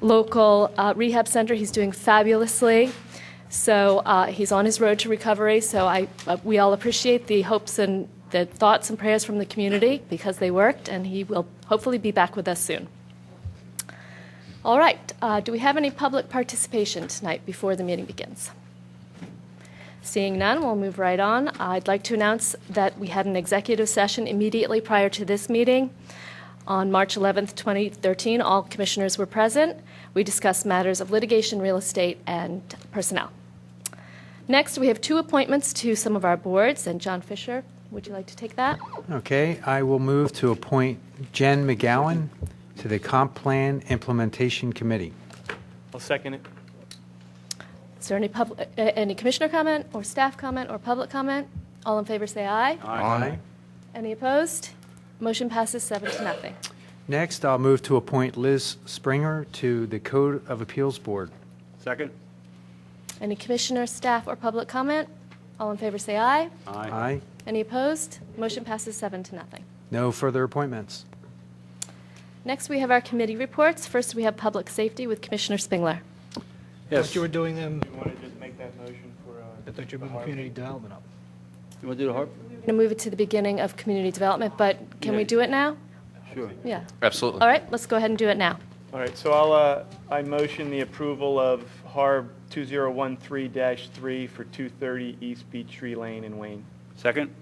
local rehab center. He's doing fabulously. So he's on his road to recovery. So we all appreciate the hopes and the thoughts and prayers from the community because they worked, and he will hopefully be back with us soon. All right. Do we have any public participation tonight before the meeting begins? Seeing none, we'll move right on. I'd like to announce that we had an executive session immediately prior to this meeting. On March 11th, 2013, all commissioners were present. We discussed matters of litigation, real estate, and personnel. Next, we have 2 appointments to some of our boards, and John Fisher, would you like to take that? Okay, I will move to appoint Jen McGowan to the Comp Plan Implementation Committee. I'll second it. Is there any commissioner comment or staff comment or public comment? All in favor say aye. Aye. Any opposed? Motion passes 7-0. Next, I'll move to appoint Liz Springer to the Code of Appeals Board. Second. Any commissioner, staff, or public comment? All in favor say aye. Aye. Any opposed? Motion passes 7-0. No further appointments. Next, we have our committee reports. First, we have public safety with Commissioner Spengler. Yes. You were doing them. You want to just make that motion for? I thought you were moving community development up. You want to do the harp? We're going to move it to the beginning of community development, but can we do it now? Sure. Yeah. Absolutely. All right, let's go ahead and do it now. All right. So I motion the approval of HARB 2013-3 for 230 East Peachtree Lane in Wayne. Second.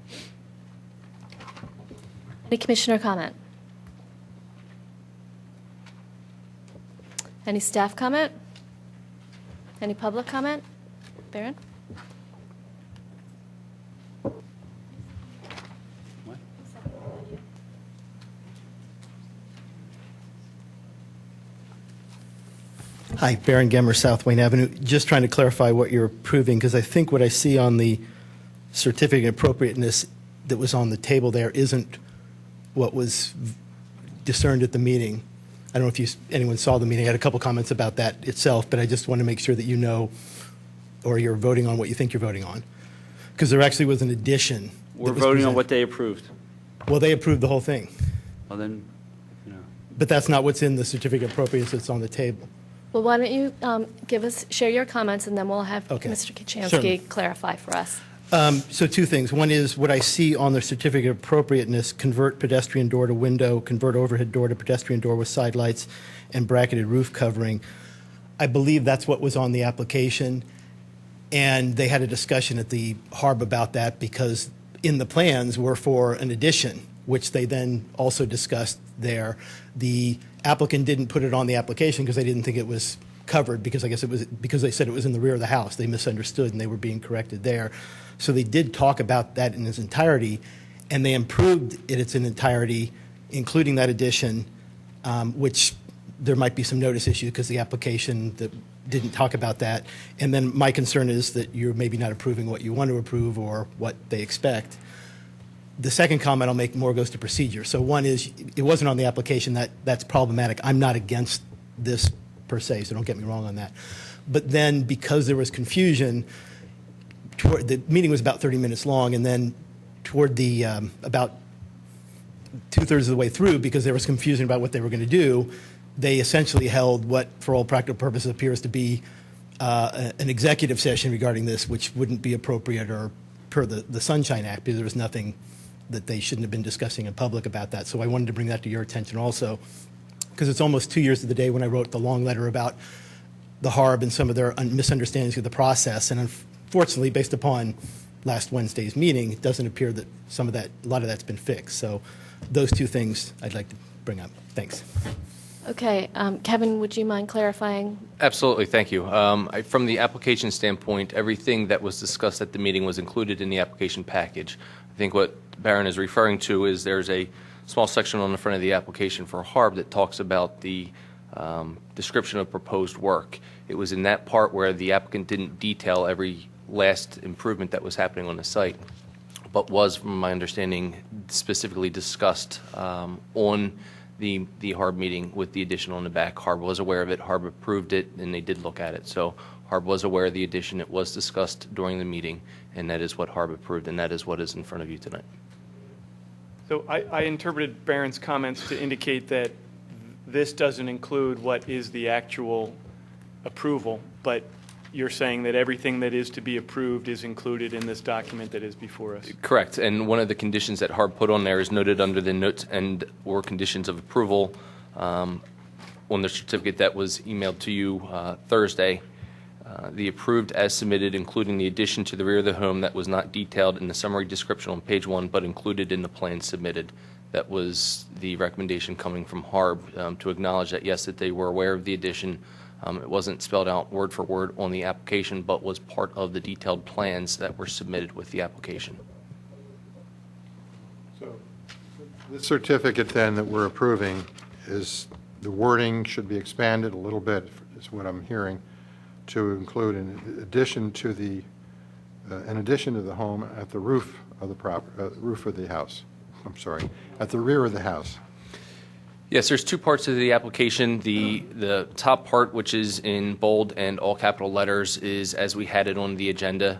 Any commissioner comment? Any staff comment? Any public comment? Baron? Hi, Baron Gemmer, South Wayne Avenue. Just trying to clarify what you're approving, because I think what I see on the certificate of appropriateness that was on the table there isn't what was discerned at the meeting. I don't know if anyone saw the meeting. I had a couple comments about that itself, but I just want to make sure that you know, or you're voting on what you think you're voting on. Because there actually was an addition. We're voting on what they approved. Well, they approved the whole thing. Well, then, But that's not what's in the certificate of appropriateness that's on the table. Well, why don't you share your comments, and then we'll have Mr. Kachansky Certainly. clarify for us. So 2 things. One is what I see on the certificate of appropriateness: convert pedestrian door to window, convert overhead door to pedestrian door with side lights and bracketed roof covering. I believe that's what was on the application, and they had a discussion at the HARB about that because in the plans were for an addition, which they then also discussed there. The applicant didn't put it on the application because they didn't think it was covered, because I guess it was because they said it was in the rear of the house. They misunderstood and they were being corrected there. So they did talk about that in its entirety, and they improved it in its entirety, including that addition, which there might be some notice issue because the application that didn't talk about that. And then my concern is that you're maybe not approving what you want to approve or what they expect. The second comment I'll make more goes to procedure. So one is, it wasn't on the application. That's problematic. I'm not against this per se, so don't get me wrong on that. But then because there was confusion, the meeting was about 30 minutes long, and then toward the about 2/3 of the way through, because there was confusion about what they were going to do, they essentially held what, for all practical purposes, appears to be an executive session regarding this, which wouldn't be appropriate or per the Sunshine Act, because there was nothing that they shouldn't have been discussing in public about that. So I wanted to bring that to your attention also, because it's almost 2 years to the day when I wrote the long letter about the HARB and some of their misunderstandings of the process. And unfortunately, based upon last Wednesday's meeting, it doesn't appear that a lot of that's been fixed. So those 2 things I'd like to bring up. Thanks. Okay. Kevin, would you mind clarifying? Absolutely, thank you. From the application standpoint, everything that was discussed at the meeting was included in the application package. I think what Baron is referring to is there's a small section on the front of the application for HARB that talks about the description of proposed work. It was in that part where the applicant didn't detail every last improvement that was happening on the site, but was, from my understanding, specifically discussed on the HARB meeting with the addition on the back. HARB was aware of it, HARB approved it, and they did look at it. So HARB was aware of the addition. It was discussed during the meeting, and that is what HARB approved, and that is what is in front of you tonight. So I interpreted Baron's comments to indicate that this doesn't include what is the actual approval, but you're saying that everything that is to be approved is included in this document that is before us? Correct. And one of the conditions that HARB put on there is noted under the notes and or conditions of approval on the certificate that was emailed to you Thursday. The approved as submitted, including the addition to the rear of the home that was not detailed in the summary description on page 1, but included in the plan submitted. That was the recommendation coming from HARB to acknowledge that, yes, that they were aware of the addition. It wasn't spelled out word for word on the application, but was part of the detailed plans that were submitted with the application. So the certificate then that we're approving is the wording should be expanded a little bit, is what I'm hearing, to include an addition to the home at the roof of the roof of the house. I'm sorry, at the rear of the house. Yes, there's two parts to the application. The top part, which is in bold and all capital letters, is as we had it on the agenda,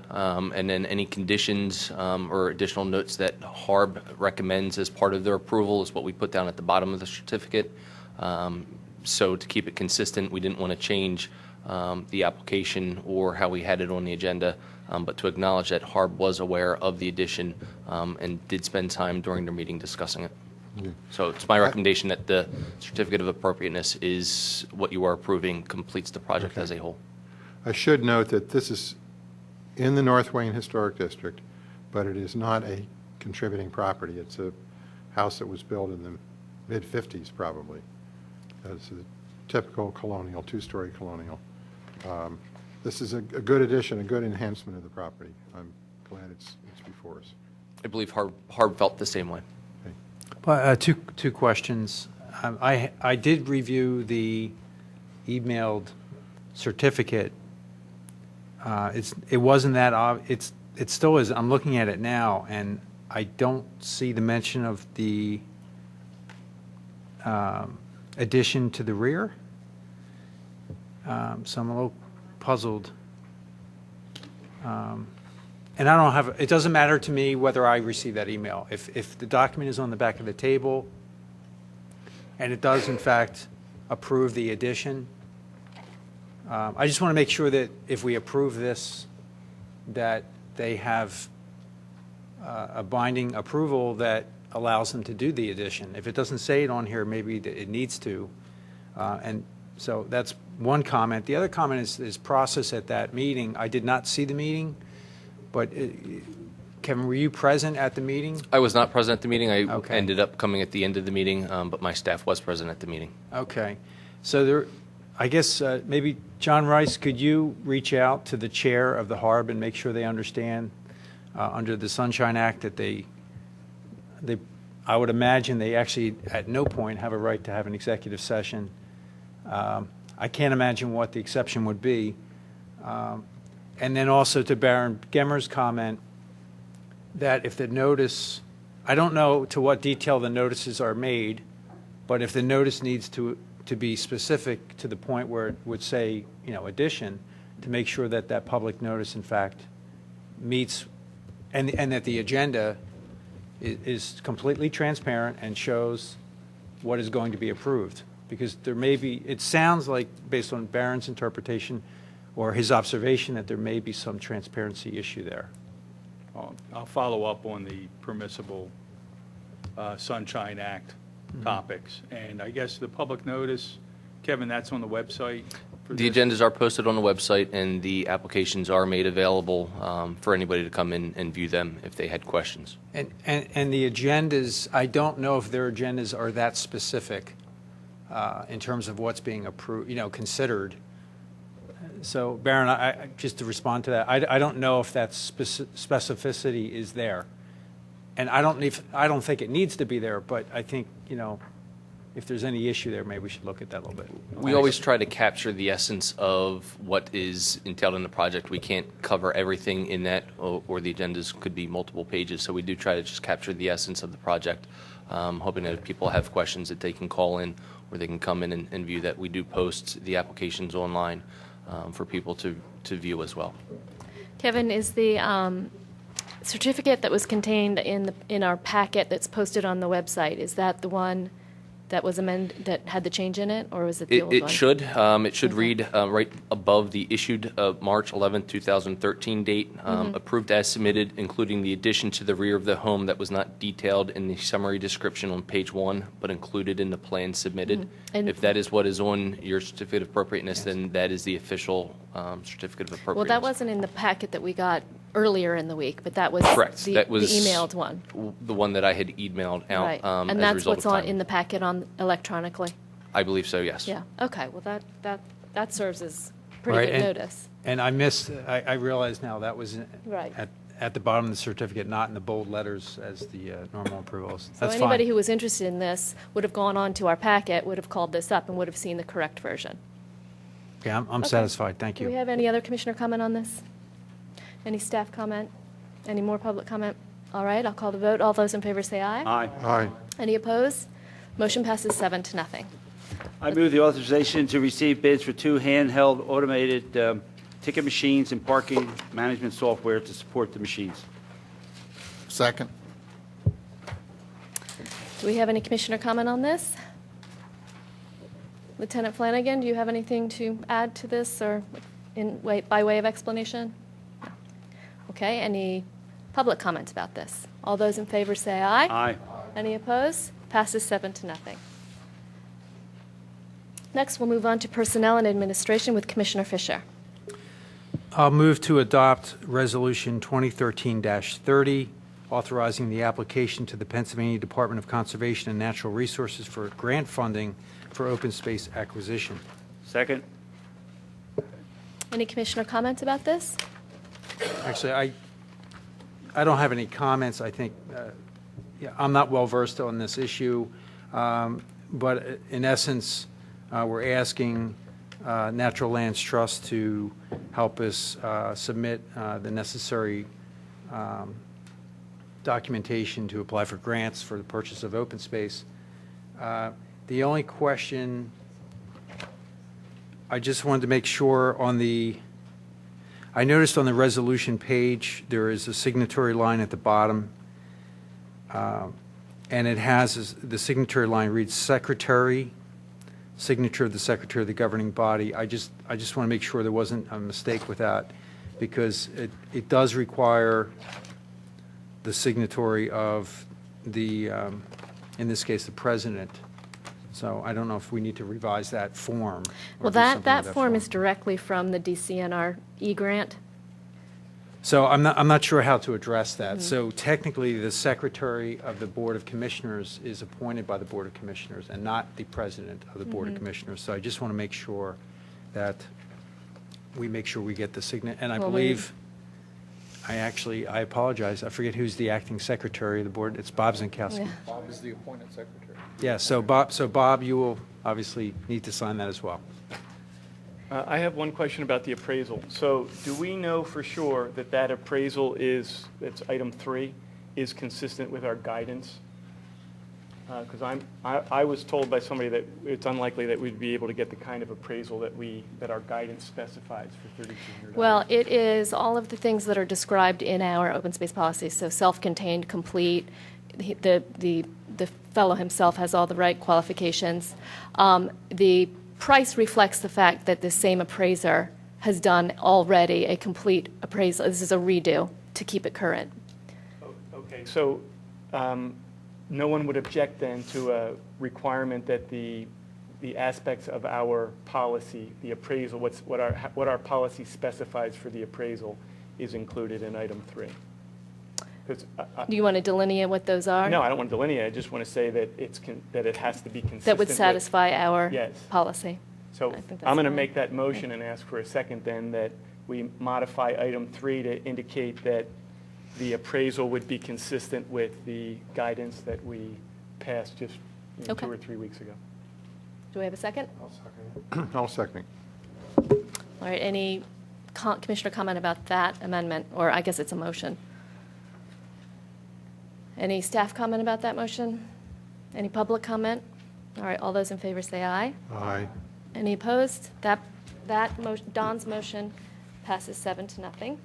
and then any conditions or additional notes that HARB recommends as part of their approval is what we put down at the bottom of the certificate. So to keep it consistent, we didn't want to change the application or how we had it on the agenda, but to acknowledge that HARB was aware of the addition and did spend time during their meeting discussing it. So it's my recommendation that the certificate of appropriateness is what you are approving, completes the project as a whole. I should note that this is in the North Wayne Historic District, but it is not a contributing property. It's a house that was built in the mid-50s, probably. It's a typical colonial, two-story colonial. This is a good addition, a good enhancement of the property. I'm glad it's before us. I believe HARB felt the same way. Well, two questions. I did review the emailed certificate. It wasn't that obvious. It still is. I'm looking at it now, and I don't see the mention of the addition to the rear. So I'm a little puzzled. And I don't have, it doesn't matter to me whether I receive that email. If the document is on the back of the table and it does in fact approve the addition, I just want to make sure that if we approve this, that they have a binding approval that allows them to do the addition. If it doesn't say it on here, maybe it needs to. And so that's one comment. The other comment is process at that meeting. I did not see the meeting. But, Kevin, were you present at the meeting? I was not present at the meeting. I Okay. ended up coming at the end of the meeting, but my staff was present at the meeting. Okay. So I guess maybe, John Rice, could you reach out to the chair of the HARB and make sure they understand under the Sunshine Act that I would imagine they actually at no point have a right to have an executive session. I can't imagine what the exception would be. And then also to Baron Gemmer's comment that if the notice, I don't know to what detail the notices are made, but if the notice needs to be specific to the point where it would say, addition, to make sure that that public notice in fact meets, and that the agenda is completely transparent and shows what is going to be approved. Because there may be, it sounds like, based on Baron's interpretation, or his observation, that there may be some transparency issue there. I'll follow up on the permissible Sunshine Act topics. And I guess the public notice, Kevin, that's on the website? The agendas are posted on the website, and the applications are made available for anybody to come in and view them if they had questions. And the agendas, I don't know if their agendas are that specific in terms of what's being approved, considered. So, Baron, just to respond to that, I don't know if that specificity is there, and I don't think it needs to be there. But I think if there's any issue there, maybe we should look at that a little bit. We always try to capture the essence of what is entailed in the project. We can't cover everything in that, or the agendas could be multiple pages. So we do try to just capture the essence of the project, hoping that if people have questions that they can call in, or they can come in and view that. We do post the applications online for people to view as well. Kevin, is the certificate that was contained in our packet that's posted on the website, is that the one that was amended, that had the change in it, or was it the old one? It should. It should Okay. read right above the issued March 11th, 2013 date, approved as submitted, including the addition to the rear of the home that was not detailed in the summary description on page 1, but included in the plan submitted. And- If that is what is on your certificate of appropriateness, then that is the official certificate of appropriateness. Well, that wasn't in the packet that we got earlier in the week, but that was Correct. the That was emailed one. the one that I had emailed out Right. as And a that's result what's of on time. in the packet on electronically? I believe so, yes. Yeah, okay, well, that serves as pretty Right, good and- notice. And I realize now that was Right. at the bottom of the certificate, not in the bold letters as the normal approvals. So That's anybody fine. who was interested in this would have gone on to our packet, would have called this up, and would have seen the correct version. Okay, I'm Okay. satisfied, thank Do we you. have any other commissioner comment on this? Any staff comment? Any more public comment? All right, I'll call the vote. All those in favor say aye. Aye. Aye. Any opposed? Motion passes 7-0. I move the authorization to receive bids for 2 handheld automated ticket machines and parking management software to support the machines. Second. Do we have any commissioner comment on this? Lieutenant Flanagan, do you have anything to add to this or by way of explanation? No. Okay, any public comment about this? All those in favor say aye. Aye. Any opposed? Passes 7-0. Next, we'll move on to Personnel and Administration with Commissioner Fisher. I'll move to adopt Resolution 2013-30, authorizing the application to the Pennsylvania Department of Conservation and Natural Resources for grant funding for open space acquisition. Second? Any commissioner comments about this? Actually, I don't have any comments. I think, yeah, I'm not well-versed on this issue, but in essence, we're asking Natural Lands Trust to help us submit the necessary documentation to apply for grants for the purchase of open space. The only question, I just wanted to make sure on I noticed on the resolution page, there is a signatory line at the bottom, and it has, the signatory line reads Secretary, signature of the Secretary of the governing body. I just want to make sure there wasn't a mistake with that, because it does require the signatory of the, in this case, the president. So I don't know if we need to revise that form. or Well, do something that with form is directly from the DCNR E-grant. So I'm not sure how to address that. So technically, the Secretary of the Board of Commissioners is appointed by the Board of Commissioners and not the President of the Board of Commissioners. So I just want to make sure that we make sure we get the signature. And I Well, believe, I apologize, I forget who's the acting Secretary of the Board. It's Bob Zinkowski. Yeah. Bob is the appointed secretary. Yeah, so Bob, you will obviously need to sign that as well. I have one question about the appraisal. So do we know for sure that that appraisal that's item 3, is consistent with our guidance? Because I was told by somebody that it's unlikely that we'd be able to get the kind of appraisal that our guidance specifies for $3,200. Well, it is all of the things that are described in our open space policy, so self-contained, complete, the fellow himself has all the right qualifications. The price reflects the fact that the same appraiser has done already a complete appraisal. This is a redo to keep it current. Okay, so no one would object then to a requirement that the aspects of our policy, the appraisal, what our policy specifies for the appraisal is included in item 3. Do you want to delineate what those are? No, I don't want to delineate. I just want to say that that it has to be consistent. That would with- satisfy our Yes. policy. So I think that's I'm going to fine. make that motion and ask for a second then, that we modify item 3 to indicate that the appraisal would be consistent with the guidance that we passed just Okay. 2 or 3 weeks ago. Do we have a second? I'll second. All right, any commissioner comment about that amendment, or I guess it's a motion? Any staff comment about that motion? Any public comment? All right, all those in favor say aye. Aye. Any opposed? Don's motion passes 7-0.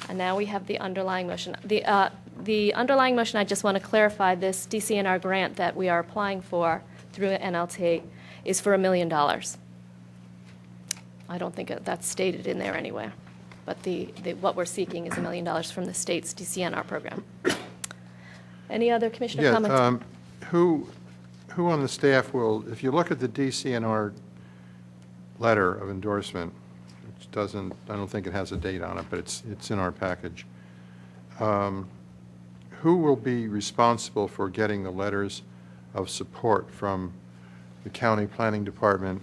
And now we have the underlying motion. The underlying motion, I just want to clarify, this DCNR grant that we are applying for through NLT is for $1 million. I don't think that's stated in there anywhere, but what we're seeking is $1 million from the state's DCNR program. Any other commissioner comments? Who on the staff will, if you look at the DCNR letter of endorsement, which doesn't, I don't think it has a date on it, but it's in our package. Who will be responsible for getting the letters of support from the county planning department?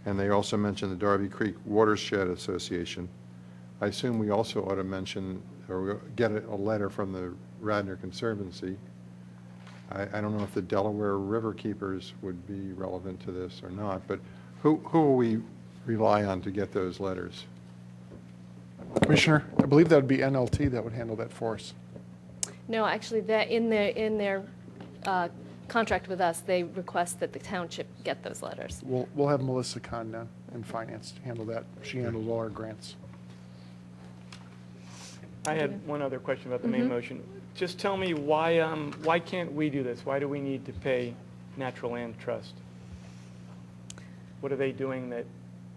And they also mentioned the Darby Creek Watershed Association. I assume we also ought to mention or get a letter from the Radnor Conservancy. I don't know if the Delaware River Keepers would be relevant to this or not, but who will we rely on to get those letters? Commissioner, I believe that would be NLT that would handle that for us. No, actually, that in their contract with us, they request that the township get those letters. We'll have Melissa Condon in finance to handle that. She handles all our grants. I had one other question about the main motion. Just tell me why can't we do this? Why do we need to pay Natural Land Trust? What are they doing that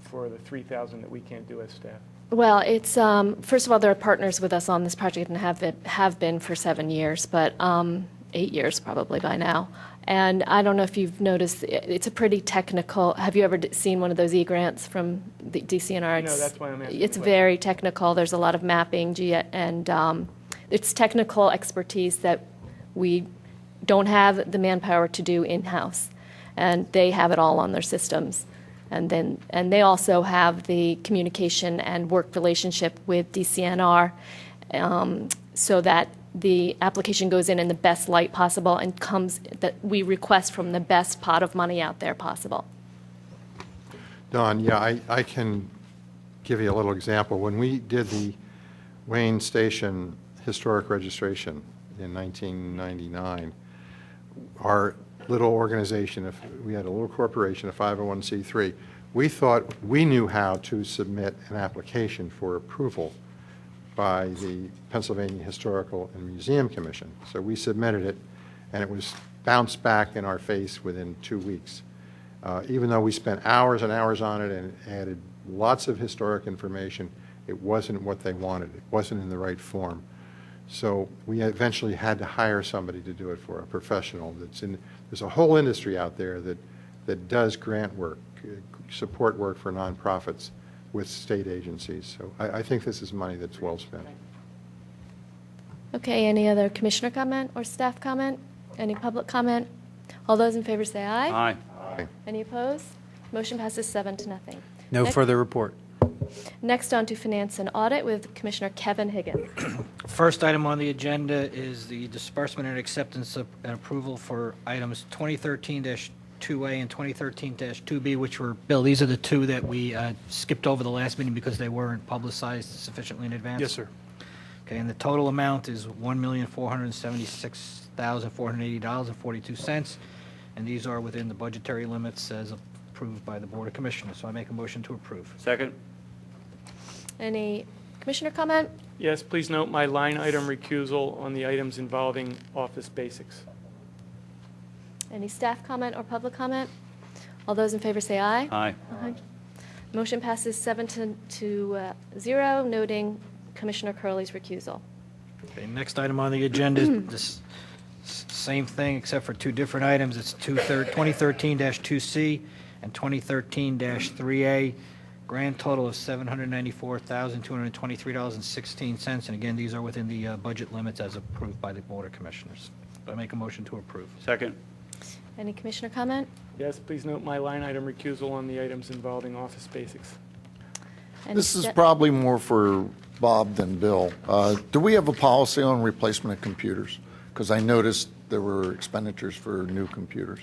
for the $3,000 that we can't do as staff? Well, it's first of all, they're partners with us on this project and have been for 7 years, but 8 years probably by now. And I don't know if you've noticed, it's a pretty technical. Have you ever seen one of those e-grants from the DCNR? No, that's why I'm asking. It's very technical. There's a lot of mapping, and it's technical expertise that we don't have the manpower to do in-house, and they have it all on their systems. And they also have the communication and work relationship with DCNR, so that the application goes in the best light possible and comes that we request from the best pot of money out there possible. Don, yeah, I can give you a little example. When we did the Wayne Station historic registration in 1999, our little organization, we had a little corporation, a 501c3, we thought we knew how to submit an application for approval by the Pennsylvania Historical and Museum Commission. So we submitted it, and it was bounced back in our face within 2 weeks. Even though we spent hours and hours on it and added lots of historic information, it wasn't what they wanted. It wasn't in the right form. So we eventually had to hire somebody to do it for a professional. There's a whole industry out there that does grant work, support work for nonprofits with state agencies. So I think this is money that's well spent. Okay, any other commissioner comment or staff comment? Any public comment? All those in favor say aye. Aye. Aye. Any opposed? Motion passes 7-0. No further report. Next on to Finance and Audit with Commissioner Kevin Higgins. First item on the agenda is the disbursement and acceptance of and approval for items 2013-2A and 2013-2B, which were, Bill, these are the two that we skipped over the last meeting because they weren't publicized sufficiently in advance? Yes, sir. Okay, and the total amount is $1,476,480.42, and these are within the budgetary limits as approved by the Board of Commissioners. So I make a motion to approve. Second? Any commissioner comment? Yes, please note my line item recusal on the items involving office basics. Any staff comment or public comment? All those in favor say aye. Aye. Aye. Motion passes 7-0, noting Commissioner Curley's recusal. Okay, next item on the agenda is this same thing except for two different items. It's 2013-2C and 2013-3A. Grand total of $794,223.16. And again, these are within the budget limits as approved by the Board of Commissioners. So I make a motion to approve. Second? Any commissioner comment? Yes, please note my line item recusal on the items involving office basics. Any This is sta- probably more for Bob than Bill. Do we have a policy on replacement of computers? Because I noticed there were expenditures for new computers.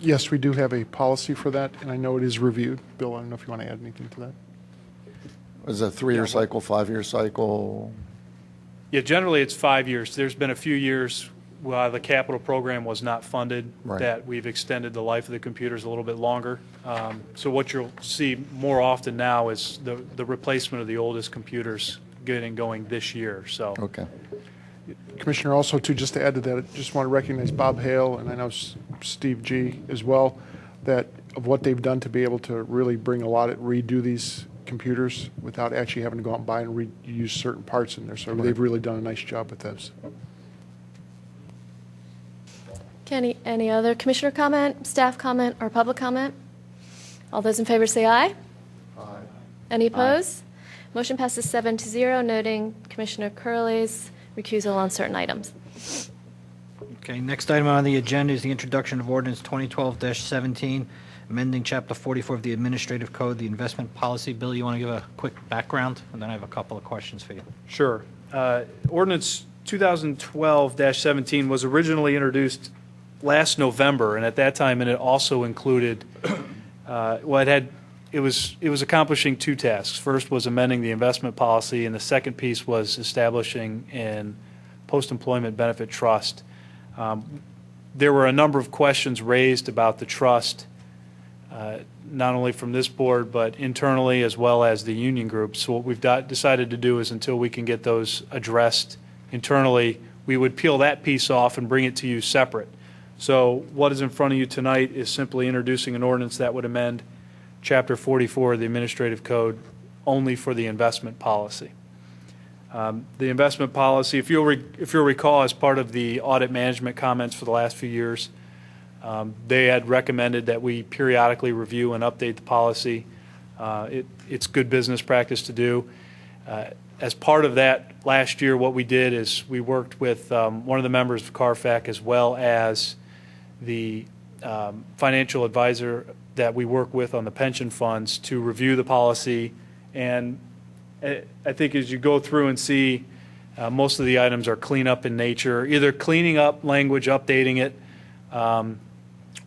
Yes, we do have a policy for that, and I know it is reviewed. Bill, I don't know if you want to add anything to that. Is it a 3-year cycle, 5-year cycle? Yeah, generally it's 5 years. There's been a few years while the capital program was not funded Right. that we've extended the life of the computers a little bit longer. So what you'll see more often now is the replacement of the oldest computers getting going this year. So Okay. Commissioner, also, too, just to add to that, I just want to recognize Bob Hale, and I know Steve G. as well, that of what they've done to be able to really bring redo these computers without actually having to go out and buy and reuse certain parts in there. So they've really done a nice job with those. Okay, any other commissioner comment, staff comment, or public comment? All those in favor say aye. Aye. Any opposed? Motion passes 7-0, noting Commissioner Curley's recusal on certain items. Okay, next item on the agenda is the introduction of ordinance 2012-17, amending Chapter 44 of the Administrative Code, the investment policy. Bill, you want to give a quick background? And then I have a couple of questions for you. Sure. Ordinance 2012-17 was originally introduced last November, and at that time, and it also included, it was accomplishing two tasks. First was amending the investment policy, and the second piece was establishing an post-employment benefit trust. There were a number of questions raised about the trust, not only from this board, but internally as well as the union groups. So what we've decided to do is, until we can get those addressed internally, we would peel that piece off and bring it to you separate. So what is in front of you tonight is simply introducing an ordinance that would amend Chapter 44 of the Administrative Code only for the investment policy. The investment policy, if you'll recall, as part of the audit management comments for the last few years, they had recommended that we periodically review and update the policy. It's good business practice to do. As part of that, last year what we did is we worked with one of the members of CARFAC as well as the financial advisor that we work with on the pension funds to review the policy. And I think as you go through and see, most of the items are cleanup in nature, either cleaning up language, updating it,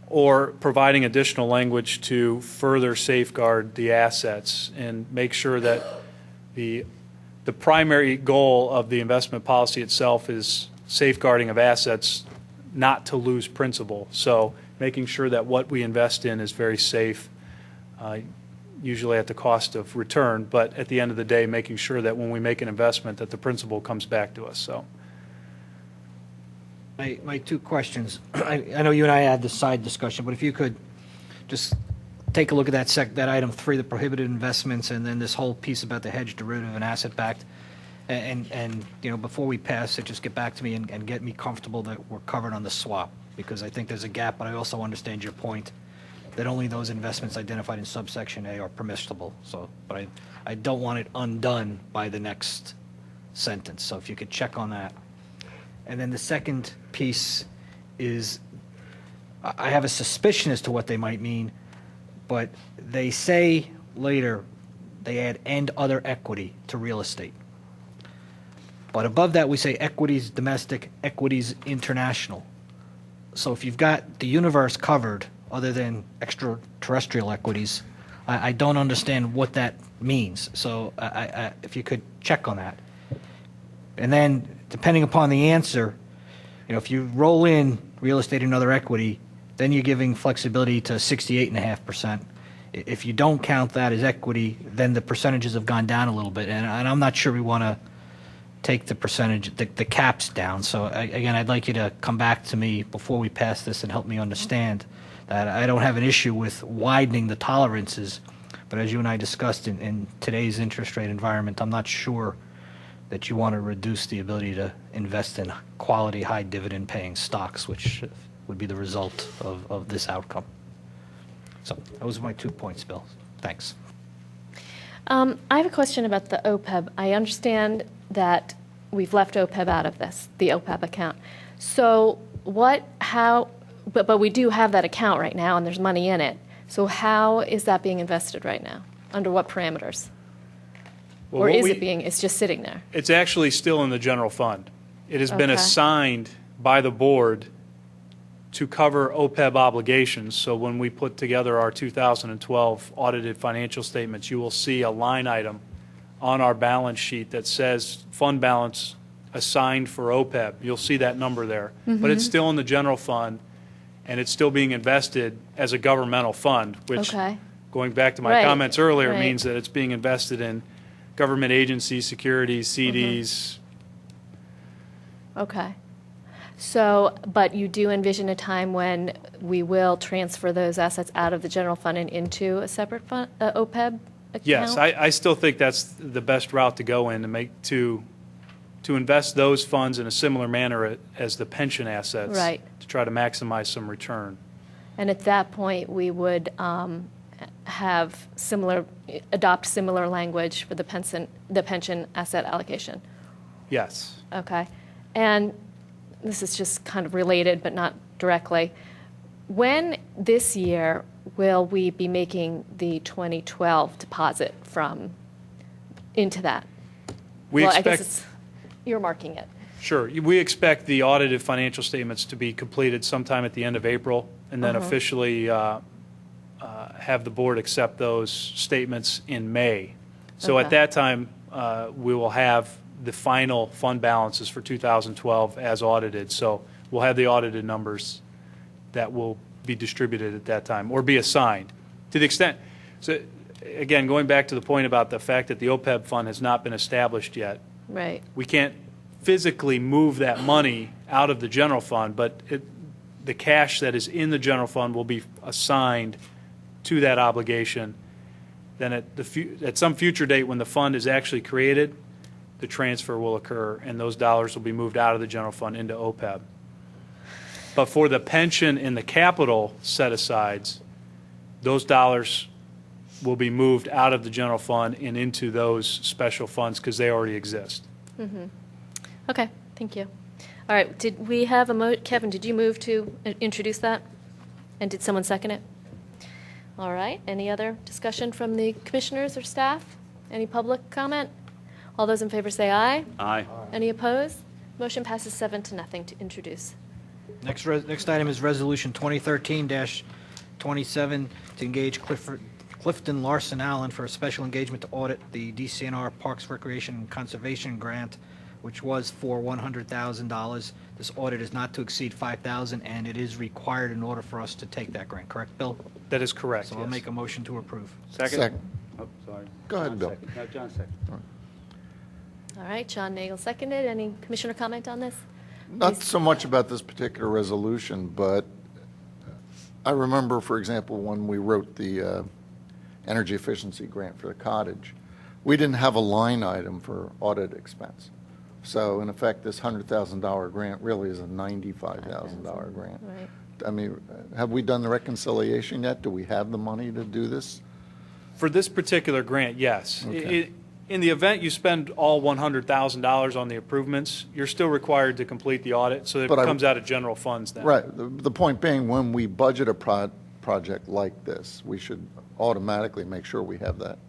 or providing additional language to further safeguard the assets and make sure that the primary goal of the investment policy itself is safeguarding of assets, not to lose principal. So making sure that what we invest in is very safe, usually at the cost of return, but at the end of the day, making sure that when we make an investment that the principal comes back to us. So, My two questions. I know you and I had this side discussion, but if you could just take a look at that item 3, the prohibited investments, and then this whole piece about the hedge derivative and asset backed, and you know, before we pass it, just get back to me and get me comfortable that we're covered on the swap, because I think there's a gap, but I also understand your point that only those investments identified in subsection A are permissible. So, but I don't want it undone by the next sentence. So if you could check on that. And then the second piece is, I have a suspicion as to what they might mean, but they say later they add "and other equity" to real estate. But above that we say equities domestic, equities international. So if you've got the universe covered, other than extraterrestrial equities, I don't understand what that means. So if you could check on that. And then, depending upon the answer, you know, if you roll in real estate and other equity, then you're giving flexibility to 68.5%. If you don't count that as equity, then the percentages have gone down a little bit. And I'm not sure we want to take the percentage, the caps down. So again, I'd like you to come back to me before we pass this and help me understand that. I don't have an issue with widening the tolerances, but as you and I discussed in today's interest rate environment, I'm not sure that you want to reduce the ability to invest in quality, high dividend paying stocks, which would be the result of this outcome. So those are my 2 points, Bill. Thanks. I have a question about the OPEB. I understand that we've left OPEB out of this, the OPEB account. So but we do have that account right now, and there's money in it. So how is that being invested right now? Under what parameters? Well, or it's just sitting there? It's actually still in the general fund. It has been Okay. assigned by the board to cover OPEB obligations. So when we put together our 2012 audited financial statements, you will see a line item on our balance sheet that says fund balance assigned for OPEB. You'll see that number there. But it's still in the general fund, and it's still being invested as a governmental fund, which, Okay. going back to my Right, comments earlier, right. means that it's being invested in government agencies, securities, CDs. Okay. So, but you do envision a time when we will transfer those assets out of the general fund and into a separate fund, OPEB account? Yes, I still think that's the best route to go in, to invest those funds in a similar manner as the pension assets. Right. To try to maximize some return. And at that point, we would adopt similar language for the pension asset allocation. Yes. Okay. And this is just kind of related, but not directly. When this year will we be making the 2012 deposit into that? We I expect. guess it's, you're marking it. Sure. We expect the audited financial statements to be completed sometime at the end of April, and then officially have the board accept those statements in May. So at that time, we will have the final fund balances for 2012 as audited. So we'll have the audited numbers that will be distributed at that time, or be assigned. To the extent, so again, going back to the point about the fact that the OPEB fund has not been established yet, Right. we can't physically move that money out of the general fund, but the cash that is in the general fund will be assigned to that obligation. Then at some future date when the fund is actually created, the transfer will occur, and those dollars will be moved out of the general fund into OPEB. But for the pension and the capital set-asides, those dollars will be moved out of the general fund and into those special funds because they already exist. Okay, thank you. All right, did we have Kevin, did you move to introduce that? And did someone second it? All right, any other discussion from the commissioners or staff? Any public comment? All those in favor say aye. Aye. Any opposed? Motion passes 7-0 to introduce. Next item is Resolution 2013-27 to engage Clifton Larson Allen for a special engagement to audit the DCNR Parks Recreation and Conservation Grant, which was for $100,000. This audit is not to exceed $5,000, and it is required in order for us to take that grant. Correct, Bill? That is correct, So I'll yes. make a motion to approve. Second? Oh, sorry. Go ahead, John Bill. second. No, John second. All right, John Nagel seconded. Any commissioner comment on this? Not Please. so much about this particular resolution, but I remember, for example, when we wrote the energy efficiency grant for the cottage, we didn't have a line item for audit expense. So in effect, this $100,000 grant really is a $95,000 grant. Right. I mean, have we done the reconciliation yet? Do we have the money to do this? For this particular grant, yes. Okay. In the event you spend all $100,000 on the improvements, you're still required to complete the audit, so it But comes out of general funds then. Right. The point being, when we budget a project like this, we should automatically make sure we have that.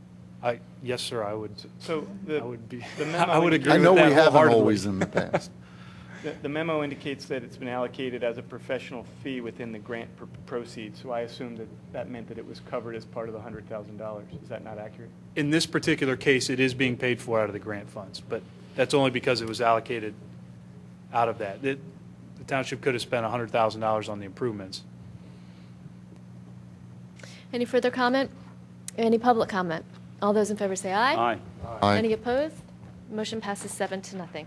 Yes, sir, I would. So I would be. the memo I would agree I with know that we haven't wholeheartedly. always in the past. The memo indicates that it's been allocated as a professional fee within the grant proceeds, so I assumed that meant that it was covered as part of the $100,000. Is that not accurate? In this particular case, it is being paid for out of the grant funds, but that's only because it was allocated out of that. The township could have spent $100,000 on the improvements. Any further comment? Any public comment? All those in favor say aye. Aye. Aye. Any opposed? Motion passes 7-0.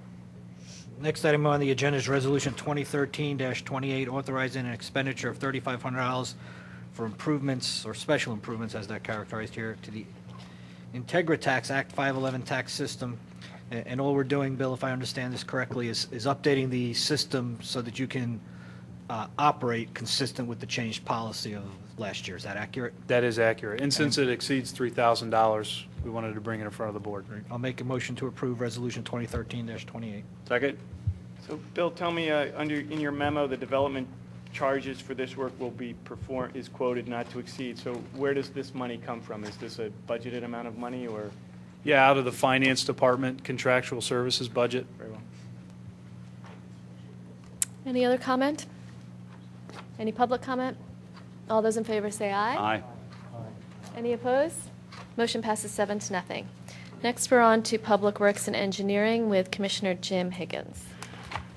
Next item on the agenda is Resolution 2013-28, authorizing an expenditure of $3,500 for improvements, or special improvements as they're characterized here, to the IntegraTax Act 511 tax system. And all we're doing, Bill, if I understand this correctly, is updating the system so that you can operate consistent with the changed policy of last year. Is that accurate? That is accurate. And since it exceeds $3,000, we wanted to bring it in front of the board. I'll make a motion to approve Resolution 2013-28. Second? So, Bill, tell me, in your memo, the development charges for this work will be is quoted not to exceed. So where does this money come from? Is this a budgeted amount of money, or? Yeah, out of the finance department contractual services budget. Very well. Any other comment? Any public comment? All those in favor say aye. Aye. Any opposed? Motion passes 7-0. Next, we're on to Public Works and Engineering with Commissioner Jim Higgins.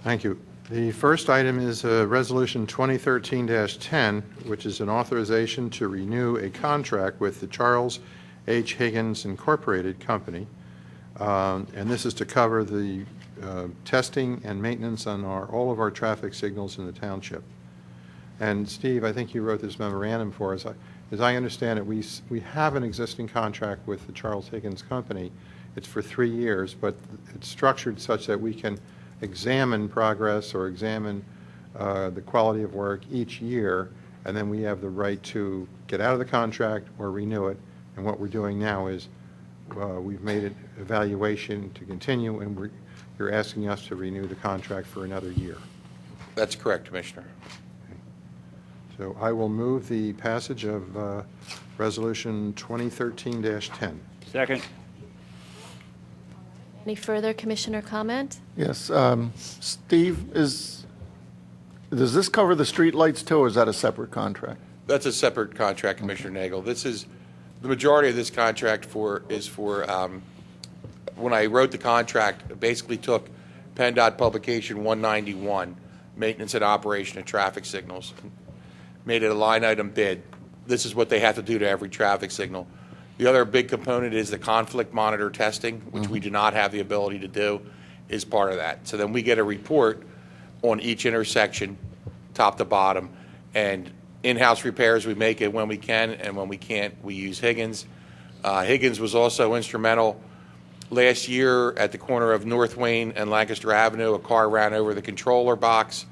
Thank you. The first item is Resolution 2013-10, which is an authorization to renew a contract with the Charles H. Higgins Incorporated Company. And this is to cover the testing and maintenance on all of our traffic signals in the township. And Steve, I think you wrote this memorandum for us. As I understand it, we have an existing contract with the Charles Higgins Company. It's for 3 years, but it's structured such that we can examine progress or examine the quality of work each year, and then we have the right to get out of the contract or renew it. And what we're doing now is we've made an evaluation to continue, and you're asking us to renew the contract for another year. That's correct, Commissioner. So I will move the passage of Resolution 2013-10. Second. Any further commissioner comment? Yes, Steve, does this cover the street lights too, or is that a separate contract? That's a separate contract, Commissioner Nagel. This is, the majority of this contract is for, when I wrote the contract, it basically took PennDOT Publication 191, Maintenance and Operation of Traffic Signals, made it a line item bid. This is what they have to do to every traffic signal. The other big component is the conflict monitor testing, which we do not have the ability to do, is part of that. So then we get a report on each intersection, top to bottom, and in-house repairs we make it when we can, and when we can't, we use Higgins. Higgins was also instrumental. Last year at the corner of North Wayne and Lancaster Avenue, a car ran over the controller box.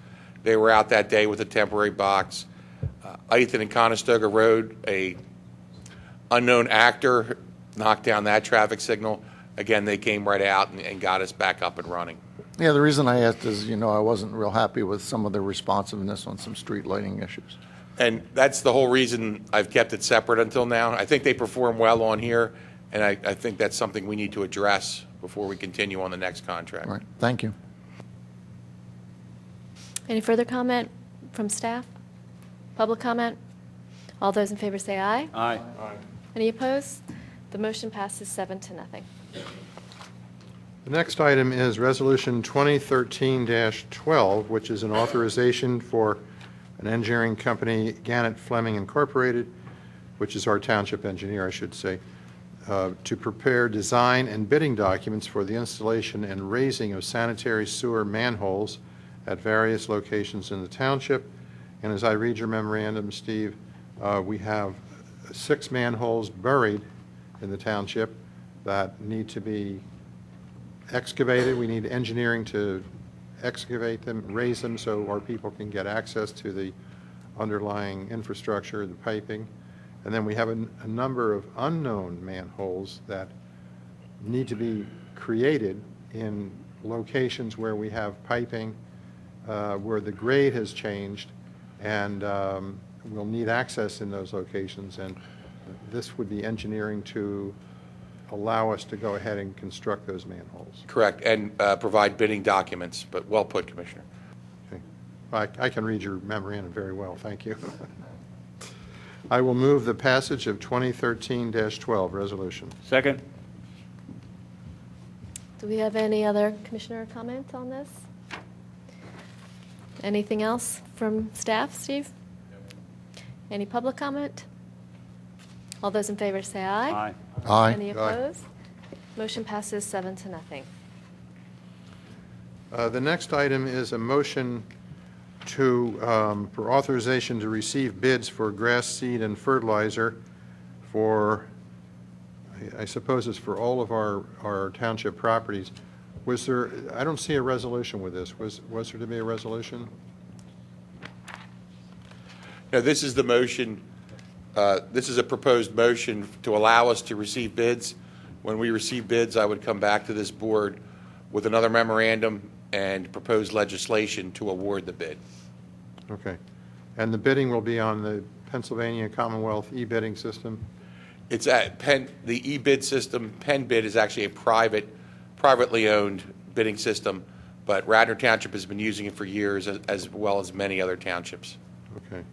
They were out that day with a temporary box. Ethan and Conestoga Road, a unknown actor knocked down that traffic signal. Again, they came right out and got us back up and running. Yeah, the reason I asked is, I wasn't real happy with some of the responsiveness on some street lighting issues. And that's the whole reason I've kept it separate until now. I think they perform well on here, and I think that's something we need to address before we continue on the next contract. All right, thank you. Any further comment from staff? Public comment? All those in favor say aye. Aye. Any opposed? The motion passes 7-0. The next item is Resolution 2013-12, which is an authorization for an engineering company, Gannett Fleming Incorporated, which is our township engineer, I should say, to prepare design and bidding documents for the installation and raising of sanitary sewer manholes at various locations in the township. And as I read your memorandum, Steve, we have 6 manholes buried in the township that need to be excavated. We need engineering to excavate them, raise them so our people can get access to the underlying infrastructure, the piping. And then we have a number of unknown manholes that need to be created in locations where we have piping, where the grade has changed, and we'll need access in those locations. And this would be engineering to allow us to go ahead and construct those manholes. Correct, and provide bidding documents, but well put, Commissioner. Okay. I can read your memorandum very well, thank you. I will move the passage of 2013-12 resolution. Second. Do we have any other commissioner comment on this? Anything else from staff, Steve? Any public comment? All those in favor say aye. Aye. Aye. Any opposed? Motion passes 7-0. The next item is a motion for authorization to receive bids for grass seed and fertilizer for, I suppose it's for all of our township properties. Was there, I don't see a resolution with this. Was there to be a resolution? No, this is the motion. This is a proposed motion to allow us to receive bids. When we receive bids, I would come back to this board with another memorandum and propose legislation to award the bid. Okay. And the bidding will be on the Pennsylvania Commonwealth e-bidding system? It's at Penn, the e-bid system. Penn Bid is actually a privately owned bidding system, but Radnor Township has been using it for years, as well as many other townships. Okay.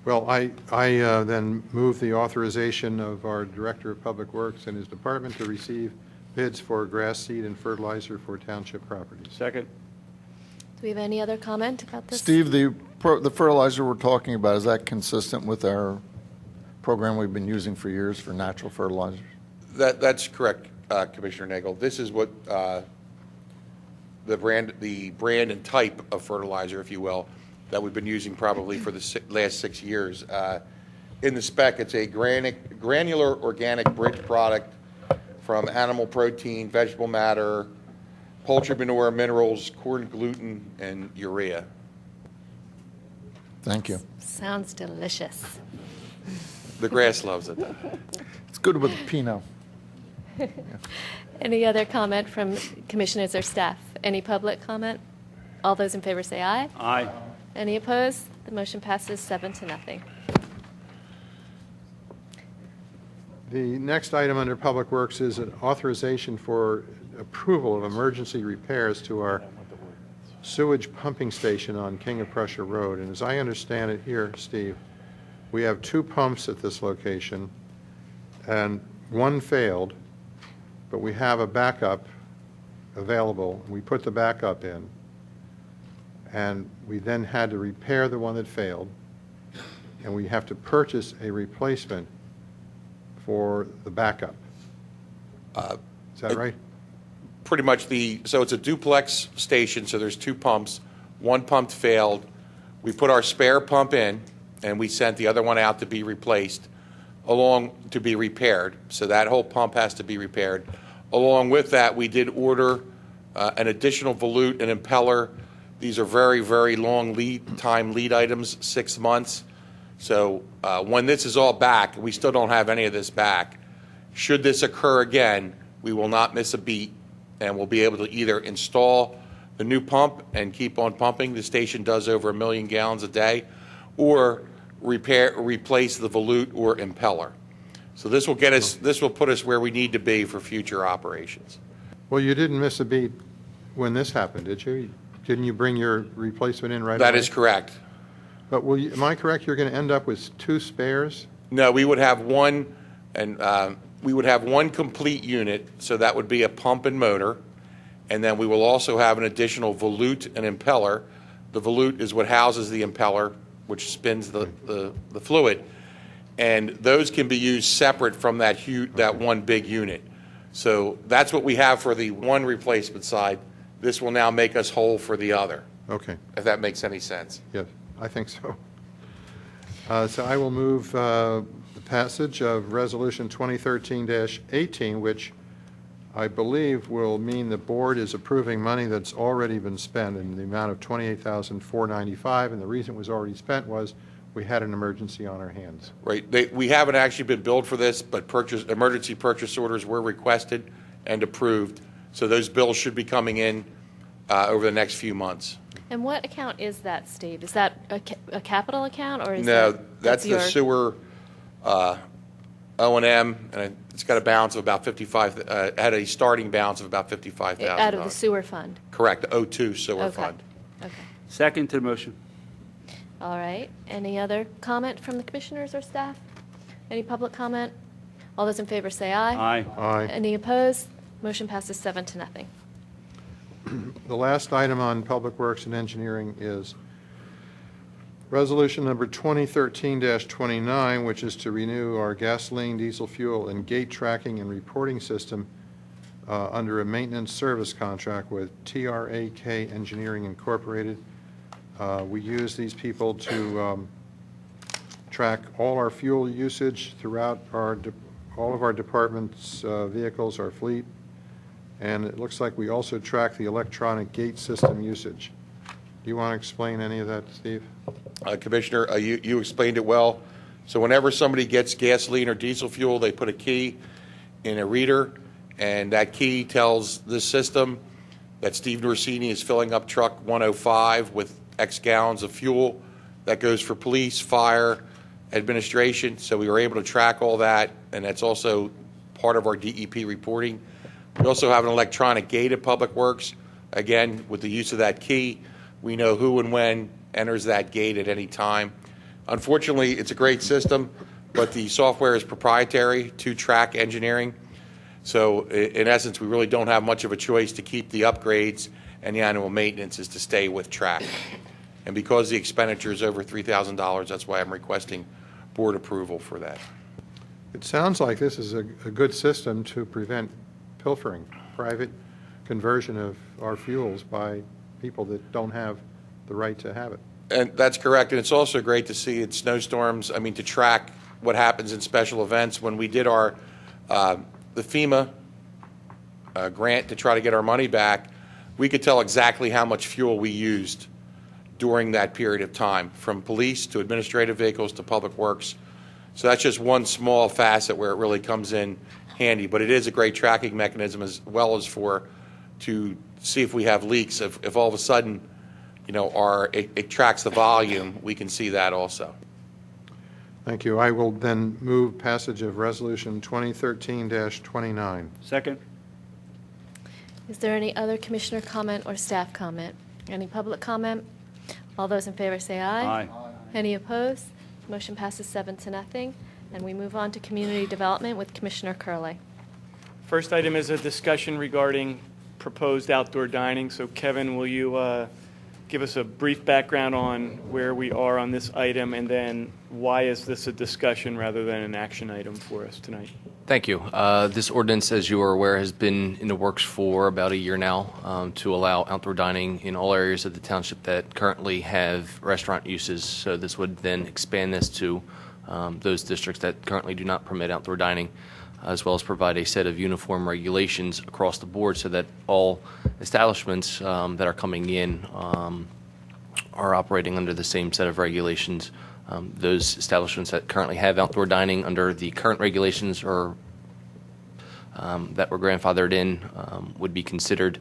Well, I then move the authorization of our Director of Public Works and his department to receive bids for grass seed and fertilizer for township properties. Second. Do we have any other comment about this? Steve, the fertilizer we're talking about, is that consistent with our program we've been using for years for natural fertilizers? That's correct, Commissioner Nagel. This is what the brand and type of fertilizer, if you will, that we've been using probably for the last 6 years. In the spec, it's a granular organic bridge product from animal protein, vegetable matter, poultry manure, minerals, corn gluten, and urea. Thank you. Sounds delicious. The grass loves it. It's good with Pinot. Any other comment from commissioners or staff? Any public comment? All those in favor say aye. Aye. Any opposed? The motion passes 7-0. The next item under Public Works is an authorization for approval of emergency repairs to our sewage pumping station on King of Prussia Road. And as I understand it here, Steve, we have 2 pumps at this location, and one failed, but we have a backup available. We put the backup in, and we then had to repair the one that failed, and we have to purchase a replacement for the backup. Is that right? Pretty much so it's a duplex station, so there's 2 pumps. One pump failed. We put our spare pump in, and we sent the other one out to be replaced, to be repaired. So that whole pump has to be repaired. Along with that, we did order an additional volute and impeller. These are very, very long lead items, 6 months. So when this is all back, we still don't have any of this back. Should this occur again, we will not miss a beat, and we'll be able to either install the new pump and keep on pumping. The station does over 1 million gallons a day, or replace the volute or impeller. So this will get us. This will put us where we need to be for future operations. Well, you didn't miss a beat when this happened, did you? Didn't you bring your replacement in right away? That is correct. But am I correct, you're going to end up with 2 spares? No, we would have one, and we would have one complete unit, so that would be a pump and motor, and then we will also have an additional volute and impeller. The volute is what houses the impeller, which spins the fluid, and those can be used separate from that one big unit. So that's what we have for the one replacement side. This will now make us whole for the other. Okay. If that makes any sense. Yes, I think so. So I will move the passage of Resolution 2013-18, which I believe will mean the board is approving money that's already been spent in the amount of $28,495, and the reason it was already spent was we had an emergency on our hands. Right. We haven't actually been billed for this, but emergency purchase orders were requested and approved. So those bills should be coming in over the next few months. And what account is that, Steve? Is that a capital account, or is No, that's the sewer O&M, and it's got a balance of about had a starting balance of about $55,000. out of the sewer fund? Correct, the O2 sewer fund. Okay. Second to the motion. All right. Any other comment from the commissioners or staff? Any public comment? All those in favor say aye. Aye. Aye. Any opposed? Motion passes 7-0. The last item on Public Works and Engineering is Resolution number 2013-29, which is to renew our gasoline, diesel fuel, and gate tracking and reporting system under a maintenance service contract with TRAK Engineering Incorporated. We use these people to track all our fuel usage throughout all of our departments' vehicles, our fleet, and it looks like we also track the electronic gate system usage. Do you want to explain any of that, Steve? Commissioner, you explained it well. So whenever somebody gets gasoline or diesel fuel, they put a key in a reader, and that key tells the system that Steve Norsini is filling up truck 105 with X gallons of fuel. That goes for police, fire, administration. So we were able to track all that, and that's also part of our DEP reporting. We also have an electronic gate at Public Works. Again, with the use of that key, we know who and when enters that gate at any time. Unfortunately, it's a great system, but the software is proprietary to TRAK Engineering. So in essence, we really don't have much of a choice to keep the upgrades, and the annual maintenance is to stay with TRAK. And because the expenditure is over $3,000, that's why I'm requesting board approval for that. It sounds like this is a good system to prevent pilfering, private conversion of our fuels by people that don't have the right to have it. And that's correct, and it's also great to see in snowstorms, I mean, to track what happens in special events. When we did our, the FEMA grant to try to get our money back, we could tell exactly how much fuel we used during that period of time, from police to administrative vehicles to public works. So that's just one small facet where it really comes in handy, but it is a great tracking mechanism as well as to see if we have leaks. If all of a sudden, you know, it tracks the volume, we can see that also. Thank you. I will then move passage of Resolution 2013-29. Second? Is there any other commissioner comment or staff comment? Any public comment? All those in favor say aye. Aye. Any opposed? Motion passes 7-0. And we move on to community development with Commissioner Curley. First item is a discussion regarding proposed outdoor dining. So Kevin, will you give us a brief background on where we are on this item, and then why is this a discussion rather than an action item for us tonight? Thank you. This ordinance, as you are aware, has been in the works for about a year now to allow outdoor dining in all areas of the township that currently have restaurant uses. So this would then expand this to those districts that currently do not permit outdoor dining, as well as provide a set of uniform regulations across the board so that all establishments that are coming in are operating under the same set of regulations. Those establishments that currently have outdoor dining under the current regulations or that were grandfathered in would be considered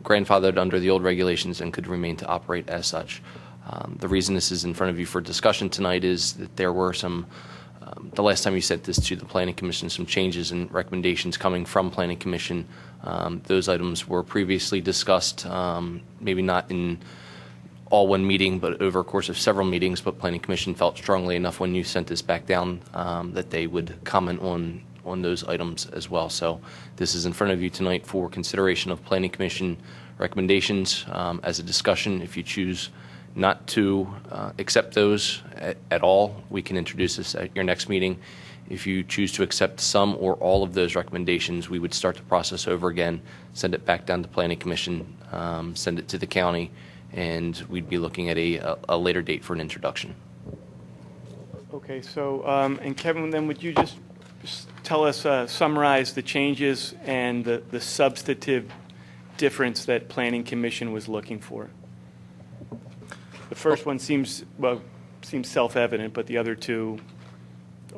grandfathered under the old regulations and could remain to operate as such. The reason this is in front of you for discussion tonight is that there were some, the last time you sent this to the Planning Commission, some changes and recommendations coming from Planning Commission. Those items were previously discussed, maybe not in all one meeting, but over a course of several meetings. But Planning Commission felt strongly enough when you sent this back down that they would comment on those items as well. So this is in front of you tonight for consideration of Planning Commission recommendations as a discussion. If you choose not to accept those at all, we can introduce this at your next meeting. If you choose to accept some or all of those recommendations, we would start the process over again, send it back down to Planning Commission, send it to the county, and we'd be looking at a later date for an introduction. Okay, so, and Kevin, then would you just tell us, summarize the changes and the substantive difference that Planning Commission was looking for? The first one seems self-evident, but the other two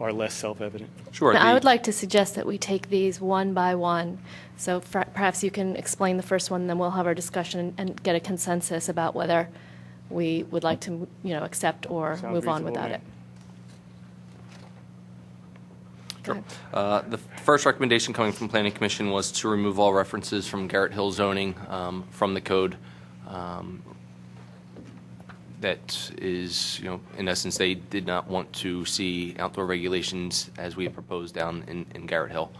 are less self-evident. Sure. Now, I would like to suggest that we take these one by one. So perhaps you can explain the first one, and then we'll have our discussion and get a consensus about whether we would like to, accept or Sounds move on reasonable without to it. Sure. The first recommendation coming from Planning Commission was to remove all references from Garrett Hill zoning from the code. That is, in essence, they did not want to see outdoor regulations as we have proposed down in Garrett Hill.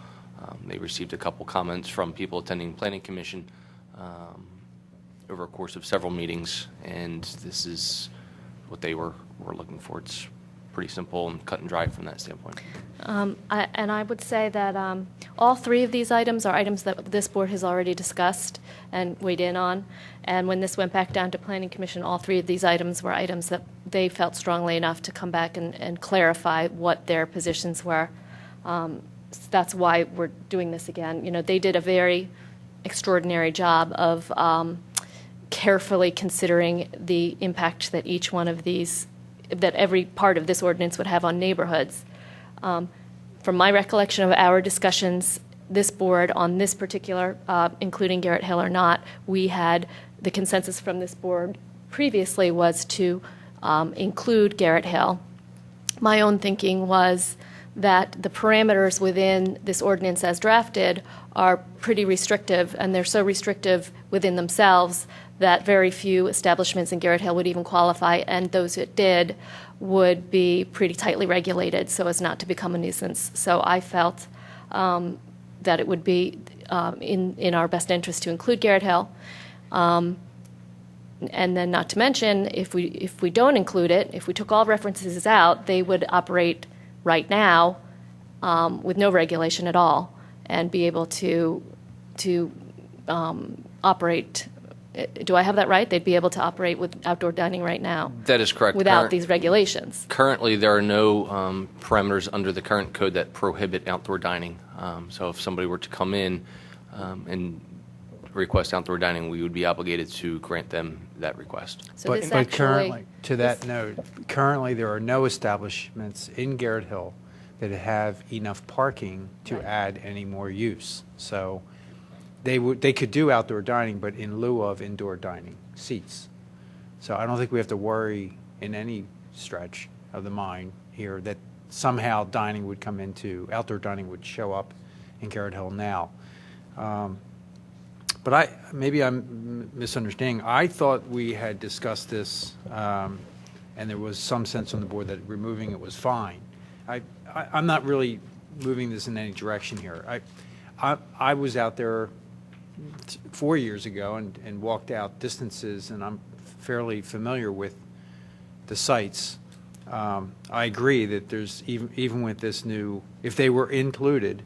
They received a couple comments from people attending Planning Commission over a course of several meetings, and this is what they were looking for. It's pretty simple and cut and dry from that standpoint. I would say that all three of these items are items that this board has already discussed and weighed in on. And when this went back down to Planning Commission, all three of these items were items that they felt strongly enough to come back and clarify what their positions were. So that's why we're doing this again. They did a very extraordinary job of carefully considering the impact that each one of these, that every part of this ordinance would have on neighborhoods. From my recollection of our discussions, this board on this particular, including Garrett Hill or not, we had the consensus from this board previously was to include Garrett Hill. My own thinking was that the parameters within this ordinance as drafted are pretty restrictive, and they're so restrictive within themselves that very few establishments in Garrett Hill would even qualify, and those that did would be pretty tightly regulated so as not to become a nuisance. So I felt that it would be in our best interest to include Garrett Hill. And then not to mention, if we don't include it, if we took all references out, they would operate right now with no regulation at all and be able to operate. Do I have that right? They'd be able to operate with outdoor dining right now That is correct. without these regulations. Currently, there are no parameters under the current code that prohibit outdoor dining. So if somebody were to come in and request outdoor dining, we would be obligated to grant them that request. So But this but actually, currently, to that note, currently, there are no establishments in Garrett Hill that have enough parking to add any more use. So they could do outdoor dining, but in lieu of indoor dining seats. So I don't think we have to worry in any stretch of the mind here that somehow dining would come into, outdoor dining would show up in Garrett Hill now. But maybe I'm misunderstanding. I thought we had discussed this, and there was some sense on the board that removing it was fine. I'm not really moving this in any direction here. I was out there 4 years ago and walked out distances, and I'm fairly familiar with the sites. I agree that there's, even with this new, if they were included,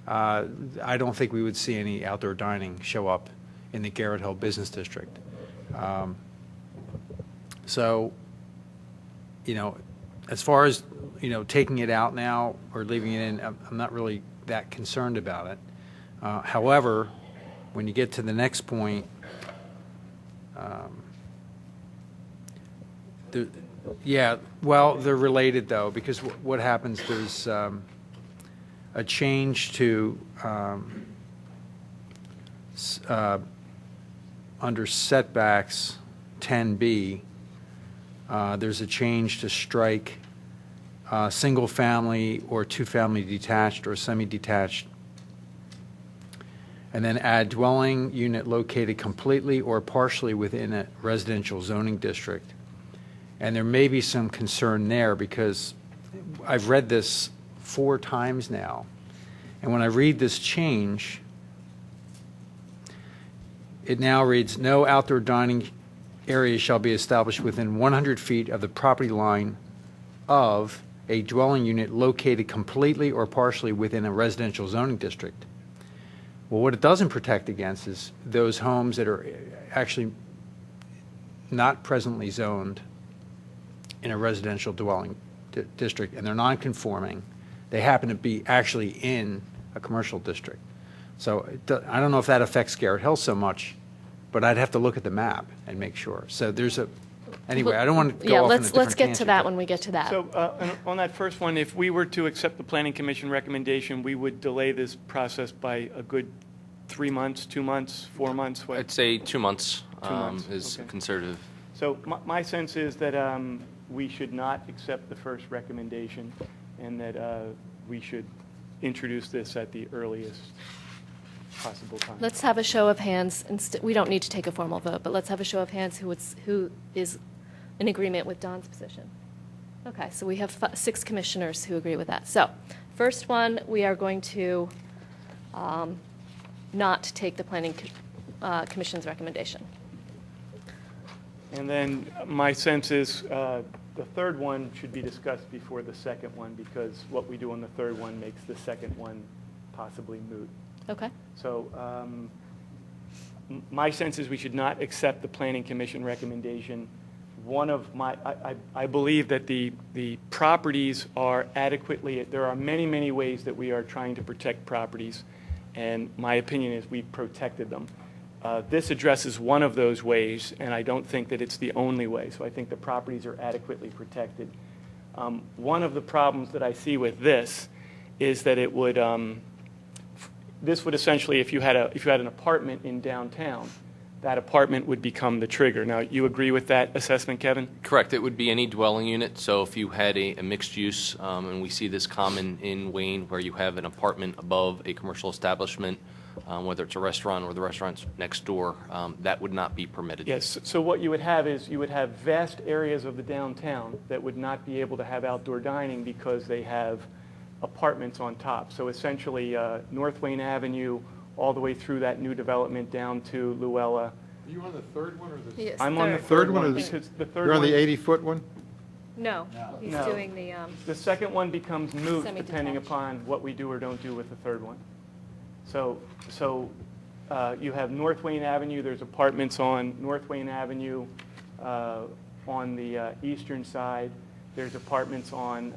I don't think we would see any outdoor dining show up in the Garrett Hill Business District. So, as far as, taking it out now or leaving it in, I'm not really that concerned about it. However, when you get to the next point, they're related though, because what happens, there's a change to under setbacks 10B, there's a change to strike single family or two family detached or semi-detached, and then add dwelling unit located completely or partially within a residential zoning district. And there may be some concern there because I've read this 4 times now. And when I read this change, it now reads, no outdoor dining area shall be established within 100 feet of the property line of a dwelling unit located completely or partially within a residential zoning district. Well, what it doesn't protect against is those homes that are actually not presently zoned in a residential dwelling district, and they're non-conforming. They happen to be actually in a commercial district. So I don't know if that affects Garrett Hill so much, but I'd have to look at the map and make sure. So there's anyway, I don't want to go off on a different let's get to tangent, that but- when we get to that. So on that first one, if we were to accept the Planning Commission recommendation, we would delay this process by a good 3 months, 2 months, 4 months? What? I'd say 2 months, 2 months, is okay. conservative. So my sense is that we should not accept the first recommendation and that we should introduce this at the earliest possible time. Let's have a show of hands. We don't need to take a formal vote, but let's have a show of hands who is in agreement with Don's position. Okay, so we have 6 commissioners who agree with that. So first one, we are going to not take the Planning Commission's recommendation. And then my sense is the third one should be discussed before the second one because what we do on the third one makes the second one possibly moot. Okay. So my sense is we should not accept the Planning Commission recommendation. I believe that the properties are adequately, there are many, many ways that we are trying to protect properties, and my opinion is we've protected them. This addresses one of those ways, and I don't think that it's the only way, so I think the properties are adequately protected. One of the problems that I see with this is that it would, this would essentially, if you had an apartment in downtown, that apartment would become the trigger. Now, you agree with that assessment, Kevin? Correct. It would be any dwelling unit. So if you had a mixed use, and we see this common in Wayne, where you have an apartment above a commercial establishment, whether it's a restaurant or the restaurant's next door, that would not be permitted. Yes. So what you would have is you would have vast areas of the downtown that would not be able to have outdoor dining because they have apartments on top. So essentially, North Wayne Avenue, all the way through that new development down to Luella. Are you on the third one or the? Yes, I'm on the Third third one one is- because the third You're on one. the 80-foot one? No, he's No. doing the, The second one becomes moot Semi-detached. depending upon what we do or don't do with the third one. So you have North Wayne Avenue. There's apartments on North Wayne Avenue on the eastern side. There's apartments on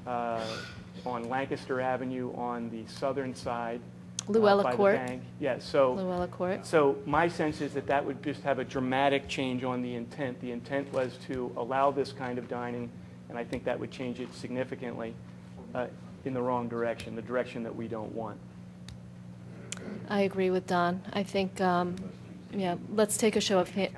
Lancaster Avenue on the southern side. Luella by Court. The bank. Yeah, so Luella Court. So my sense is that that would just have a dramatic change on the intent. The intent was to allow this kind of dining, and I think that would change it significantly in the wrong direction, the direction that we don't want. I agree with Don. I think, yeah, let's take a show of hands.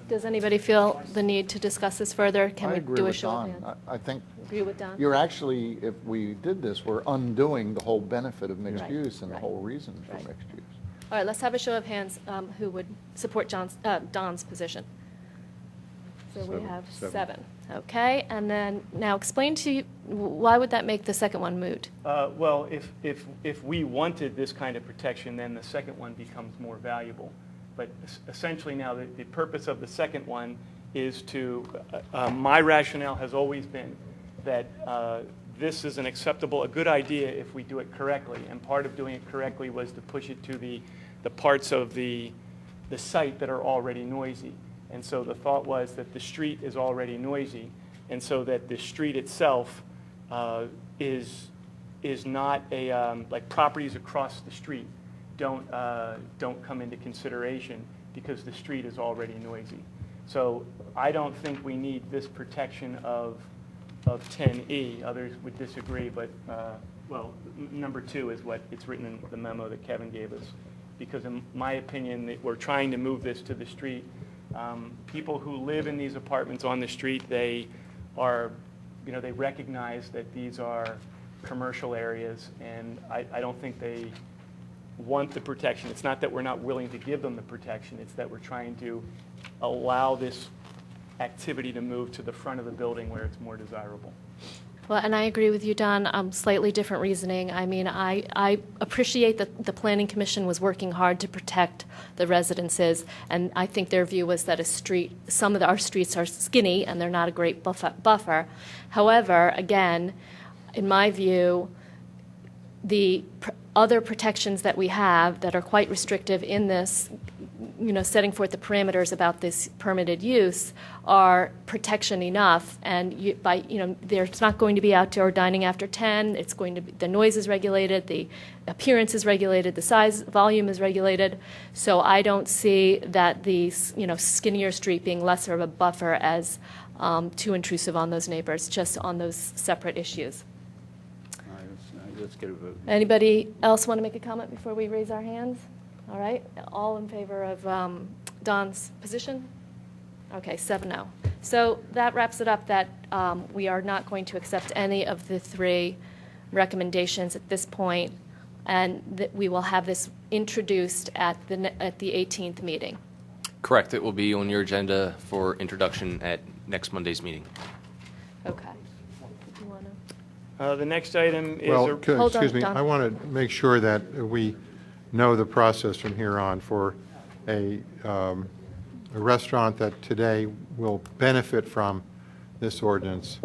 Does anybody feel the need to discuss this further? Can I we agree do a with show of Don. hands? I think Agree with Don? you're actually, if we did this, we're undoing the whole benefit of mixed Right, use and the right, whole reason for right. mixed use. All right, let's have a show of hands who would support Don's position. So we have seven. Okay, and then now explain to you, why would that make the second one moot? Well, if we wanted this kind of protection, then the second one becomes more valuable. But essentially now the purpose of the second one is to, my rationale has always been that this is a good idea if we do it correctly. And part of doing it correctly was to push it to the parts of the site that are already noisy. And so the thought was that the street is already noisy, and so that the street itself is not like properties across the street don't come into consideration because the street is already noisy. So I don't think we need this protection of 10E. Others would disagree, but well, number 2 is what it's written in the memo that Kevin gave us. Because in my opinion, that we're trying to move this to the street. People who live in these apartments on the street, they are, they recognize that these are commercial areas, and I don't think they want the protection. It's not that we're not willing to give them the protection, it's that we're trying to allow this activity to move to the front of the building where it's more desirable. Well, and I agree with you, Don. Slightly different reasoning. I mean, I appreciate that the Planning Commission was working hard to protect the residences, and I think their view was that some of our streets are skinny and they're not a great buffer. However, again, in my view, the other protections that we have that are quite restrictive in this, setting forth the parameters about this permitted use are protection enough. And there's not going to be outdoor dining after 10. It's going to be, the noise is regulated, the appearance is regulated, the size, volume is regulated. So I don't see that the, skinnier street being lesser of a buffer as too intrusive on those neighbors, just on those separate issues. Let's get a vote. Anybody else want to make a comment before we raise our hands? All right, all in favor of Don's position? Okay, 7-0. So that wraps it up that we are not going to accept any of the 3 recommendations at this point, and that we will have this introduced at the 18th meeting. Correct. It will be on your agenda for introduction at next Monday's meeting. Okay. You want to? The next item is Well, Hold on, excuse me, Don. I want to make sure that we know the process from here on for a restaurant that today will benefit from this ordinance.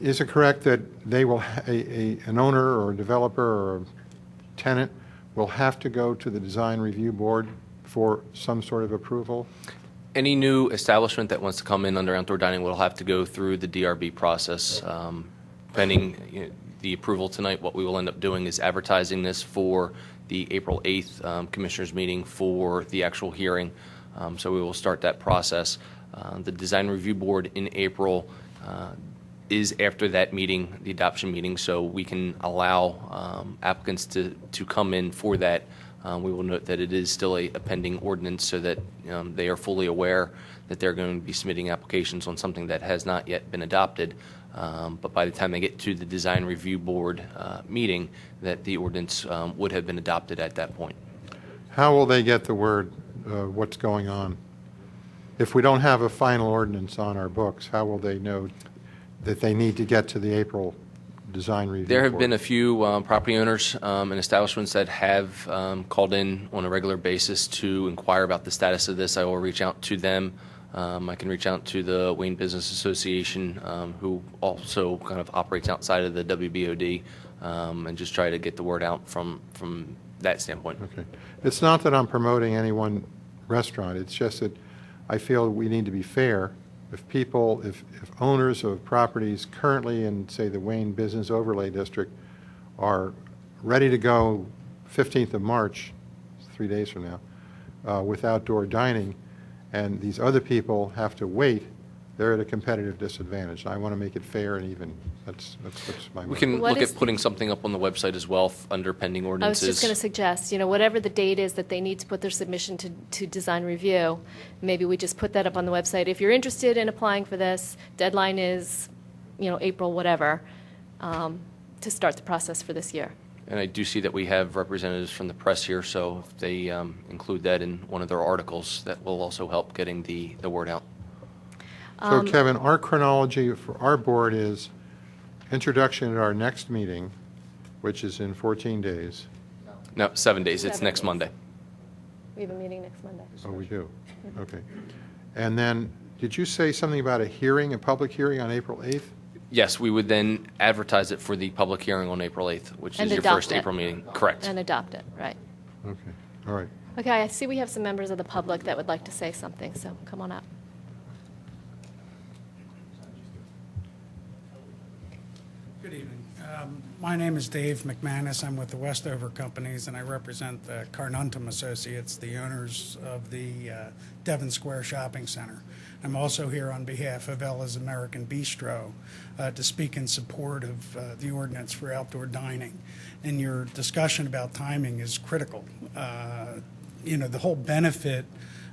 Is it correct that they will, an owner or a developer or a tenant will have to go to the design review board for some sort of approval? Any new establishment that wants to come in under outdoor dining will have to go through the DRB process. Pending the approval tonight, what we will end up doing is advertising this for the April 8th Commissioners meeting for the actual hearing. So we will start that process. The Design Review Board in April is after that meeting, the adoption meeting, so we can allow applicants to come in for that. We will note that it is still a pending ordinance so that they are fully aware that they're going to be submitting applications on something that has not yet been adopted. But by the time they get to the Design Review Board meeting, that the ordinance would have been adopted at that point. How will they get the word what's going on? If we don't have a final ordinance on our books, how will they know that they need to get to the April Design Review There have Board? been a few property owners and establishments that have called in on a regular basis to inquire about the status of this. I will reach out to them I can reach out to the Wayne Business Association, who also kind of operates outside of the WBOD, and just try to get the word out from that standpoint. Okay. It's not that I'm promoting any one restaurant. It's just that I feel we need to be fair. If people, if owners of properties currently in, say, the Wayne Business Overlay District are ready to go 15th of March, 3 days from now, with outdoor dining, and these other people have to wait, they're at a competitive disadvantage. I want to make it fair and even. That's my. We can What look is at putting something up on the website as well under pending I was ordinances. just going to suggest, whatever the date is that they need to put their submission to design review, maybe we just put that up on the website. If you're interested in applying for this, deadline is, April whatever, to start the process for this year. And I do see that we have representatives from the press here, so if they include that in one of their articles, that will also help getting the word out. So Kevin, our chronology for our board is introduction at our next meeting, which is in 14 days. No, 7 days. It's 7 next days. Monday. We have a meeting next Monday. Oh, we do? Okay. And then, did you say something about a hearing, a public hearing on April 8th? Yes, we would then advertise it for the public hearing on April 8th, which And is your adopt first it. April meeting. Correct. And adopt it, right. Okay, all right. Okay, I see we have some members of the public that would like to say something, so come on up. Good evening. My name is Dave McManus. I'm with the Westover Companies, and I represent the Carnuntum Associates, the owners of the Devon Square Shopping Center. I'm also here on behalf of Ella's American Bistro to speak in support of the ordinance for outdoor dining. And your discussion about timing is critical. The whole benefit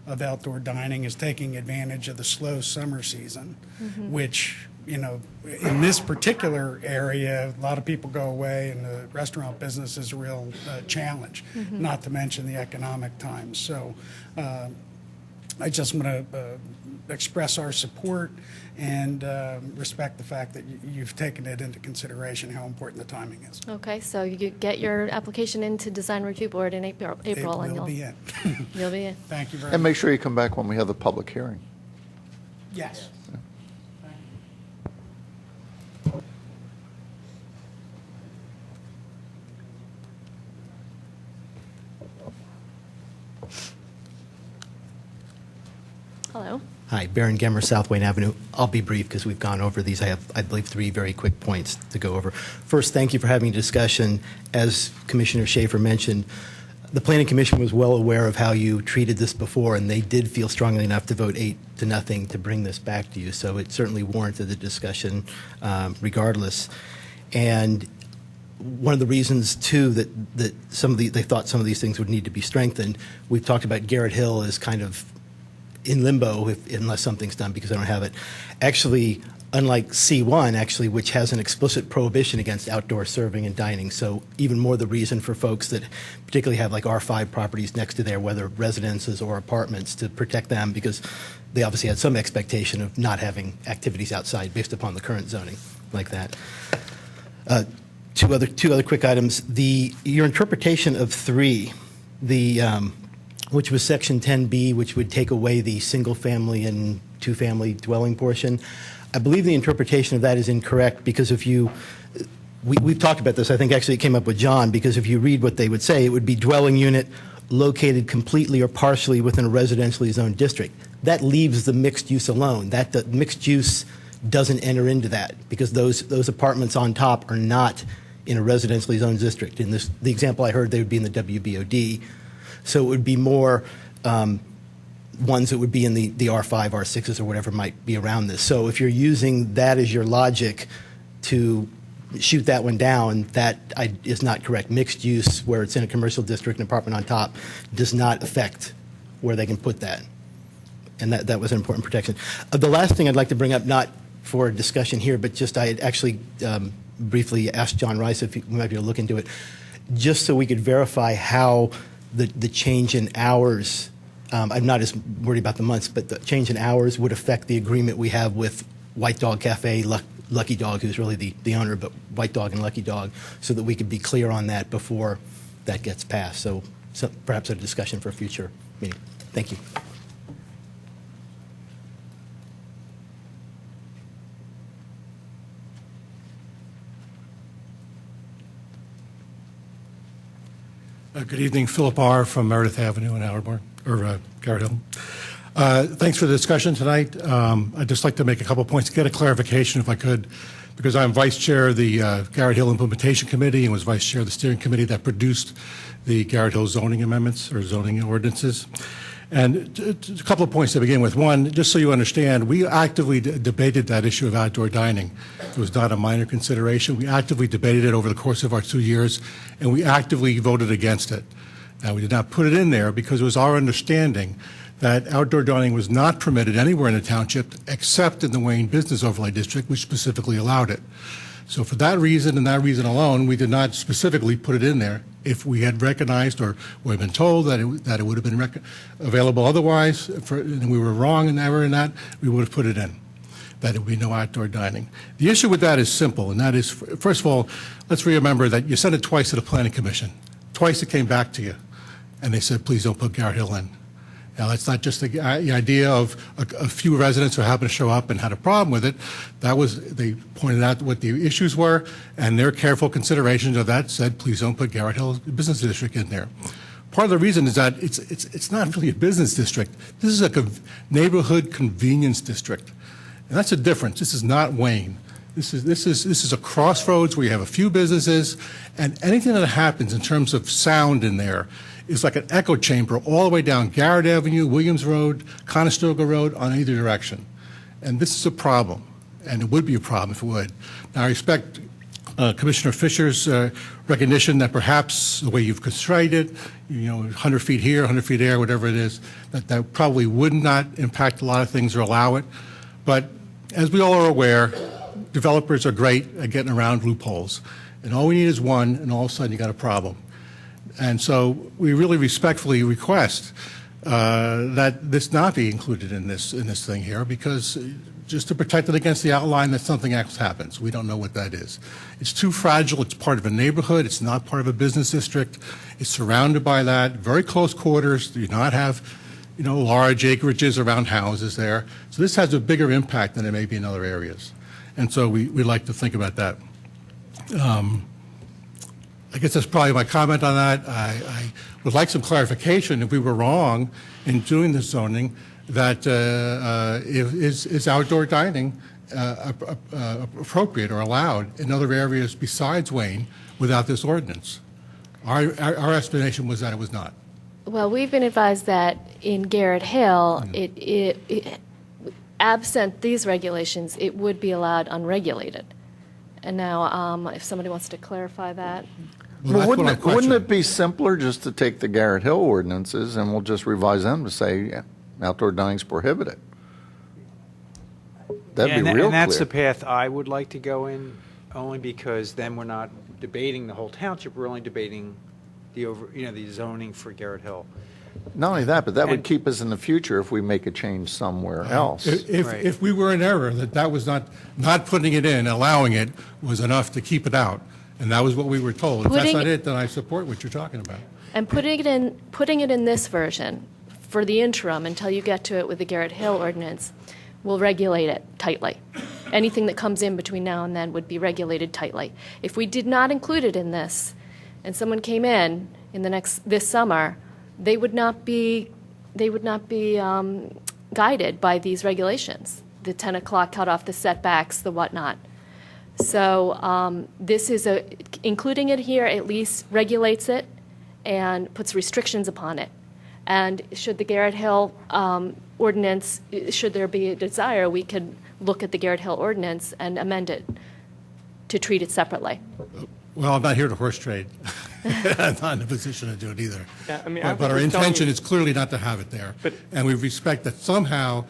of outdoor dining is taking advantage of the slow summer season, which in this particular area, a lot of people go away, and the restaurant business is a real challenge, not to mention the economic times. So I just want to express our support and respect the fact that you've taken it into consideration, how important the timing is. Okay, so you get your application into Design Review Board in April, It and will be in. you'll be in. Thank you very And much. make sure you come back when we have the public hearing. Yes. Hello. Hi, Baron Gemmer, South Wayne Avenue. I'll be brief because we've gone over these. I have, I believe, 3 very quick points to go over. First, thank you for having a discussion. As Commissioner Schaefer mentioned, the Planning Commission was well aware of how you treated this before, and they did feel strongly enough to vote 8-0 to bring this back to you. So it certainly warranted the discussion regardless. And one of the reasons, too, that they thought some of these things would need to be strengthened, we've talked about Garrett Hill as kind of in limbo unless something's done because I don't have it. Actually, unlike C1, actually, which has an explicit prohibition against outdoor serving and dining, so even more the reason for folks that particularly have like R5 properties next to there, whether residences or apartments, to protect them because they obviously had some expectation of not having activities outside based upon the current zoning like that. Two other quick items. Your interpretation of 3, which was Section 10B, which would take away the single-family and two-family dwelling portion. I believe the interpretation of that is incorrect because we've talked about this, I think actually it came up with John, because if you read what they would say, it would be dwelling unit located completely or partially within a residentially zoned district. That leaves the mixed use alone. The mixed use doesn't enter into that because those apartments on top are not in a residentially zoned district. In the example I heard, they would be in the WBOD. So it would be more ones that would be in the R5, R6s, or whatever might be around this. So if you're using that as your logic to shoot that one down, that is not correct. Mixed use, where it's in a commercial district, an apartment on top, does not affect where they can put that. And that was an important protection. The last thing I'd like to bring up, not for discussion here, but just I had actually briefly asked John Rice if we might be able to look into it, just so we could verify how the change in hours, I'm not as worried about the months, but the change in hours would affect the agreement we have with White Dog Cafe, Lucky Dog, who's really the owner, but White Dog and Lucky Dog, so that we could be clear on that before that gets passed. So perhaps a discussion for a future meeting. Thank you. Good evening, Philip R. from Meredith Avenue in Howard or Garrett Hill. Thanks for the discussion tonight. I'd just like to make a couple points, get a clarification if I could, because I'm vice chair of the Garrett Hill Implementation Committee and was vice chair of the steering committee that produced the Garrett Hill zoning amendments or zoning ordinances. And a couple of points to begin with. One, just so you understand, we actively debated that issue of outdoor dining. It was not a minor consideration. We actively debated it over the course of our 2 years, and we actively voted against it. Now, we did not put it in there because it was our understanding that outdoor dining was not permitted anywhere in the township except in the Wayne Business Overlay District, which specifically allowed it. So for that reason and that reason alone, we did not specifically put it in there. If we had recognized or had been told that it would have been available otherwise, and we were wrong and never in that, we would have put it in, that it would be no outdoor dining. The issue with that is simple, and that is, first of all, let's remember that you sent it twice to the Planning Commission. Twice it came back to you, and they said, please don't put Garrett Hill in. Now, that's not just the idea of a few residents who happened to show up and had a problem with it. That was, they pointed out what the issues were, and their careful considerations of that said, please don't put Garrett Hill Business District in there. Part of the reason is that it's not really a business district. This is a neighborhood convenience district, and that's a difference. This is not Wayne. This is a crossroads where you have a few businesses, and anything that happens in terms of sound in there is like an echo chamber all the way down Garrett Avenue, Williams Road, Conestoga Road, on either direction. And this is a problem, and it would be a problem if it would. Now, I respect Commissioner Fisher's recognition that perhaps the way you've constructed it, 100 feet here, 100 feet there, whatever it is, that probably would not impact a lot of things or allow it. But as we all are aware, developers are great at getting around loopholes. And all we need is one, and all of a sudden you got a problem. And so we really respectfully request that this not be included in this thing here, because just to protect it against the outline that something else happens. We don't know what that is. It's too fragile. It's part of a neighborhood. It's not part of a business district. It's surrounded by that. Very close quarters. Do not have, large acreages around houses there. So this has a bigger impact than it may be in other areas. And so we like to think about that. I guess that's probably my comment on that. I would like some clarification if we were wrong in doing the zoning, that is outdoor dining appropriate or allowed in other areas besides Wayne without this ordinance. Our explanation was that it was not. Well, we've been advised that in Garrett Hill, absent these regulations, it would be allowed unregulated. And now, if somebody wants to clarify that. Well, wouldn't it be simpler just to take the Garrett Hill ordinances and we'll just revise them to say outdoor dining is prohibited? That'd be real clear. And that's the path I would like to go in, only because then we're not debating the whole township. We're only debating the zoning for Garrett Hill. Not only that, but that would keep us in the future if we make a change somewhere else. If we were in error, that was not putting it in, allowing it was enough to keep it out. And that was what we were told. If that's not it, then I support what you're talking about. And putting it in this version for the interim until you get to it with the Garrett Hill ordinance will regulate it tightly. Anything that comes in between now and then would be regulated tightly. If we did not include it in this, and someone came in this summer, they would not be guided by these regulations. The 10 o'clock cutoff, the setbacks, the whatnot. So this is including it here at least regulates it and puts restrictions upon it. And should the Garrett Hill ordinance, should there be a desire, we could look at the Garrett Hill ordinance and amend it to treat it separately. Well, I'm not here to horse trade. I'm not in a position to do it either. Yeah, but our intention is clearly not to have it there. And we respect that somehow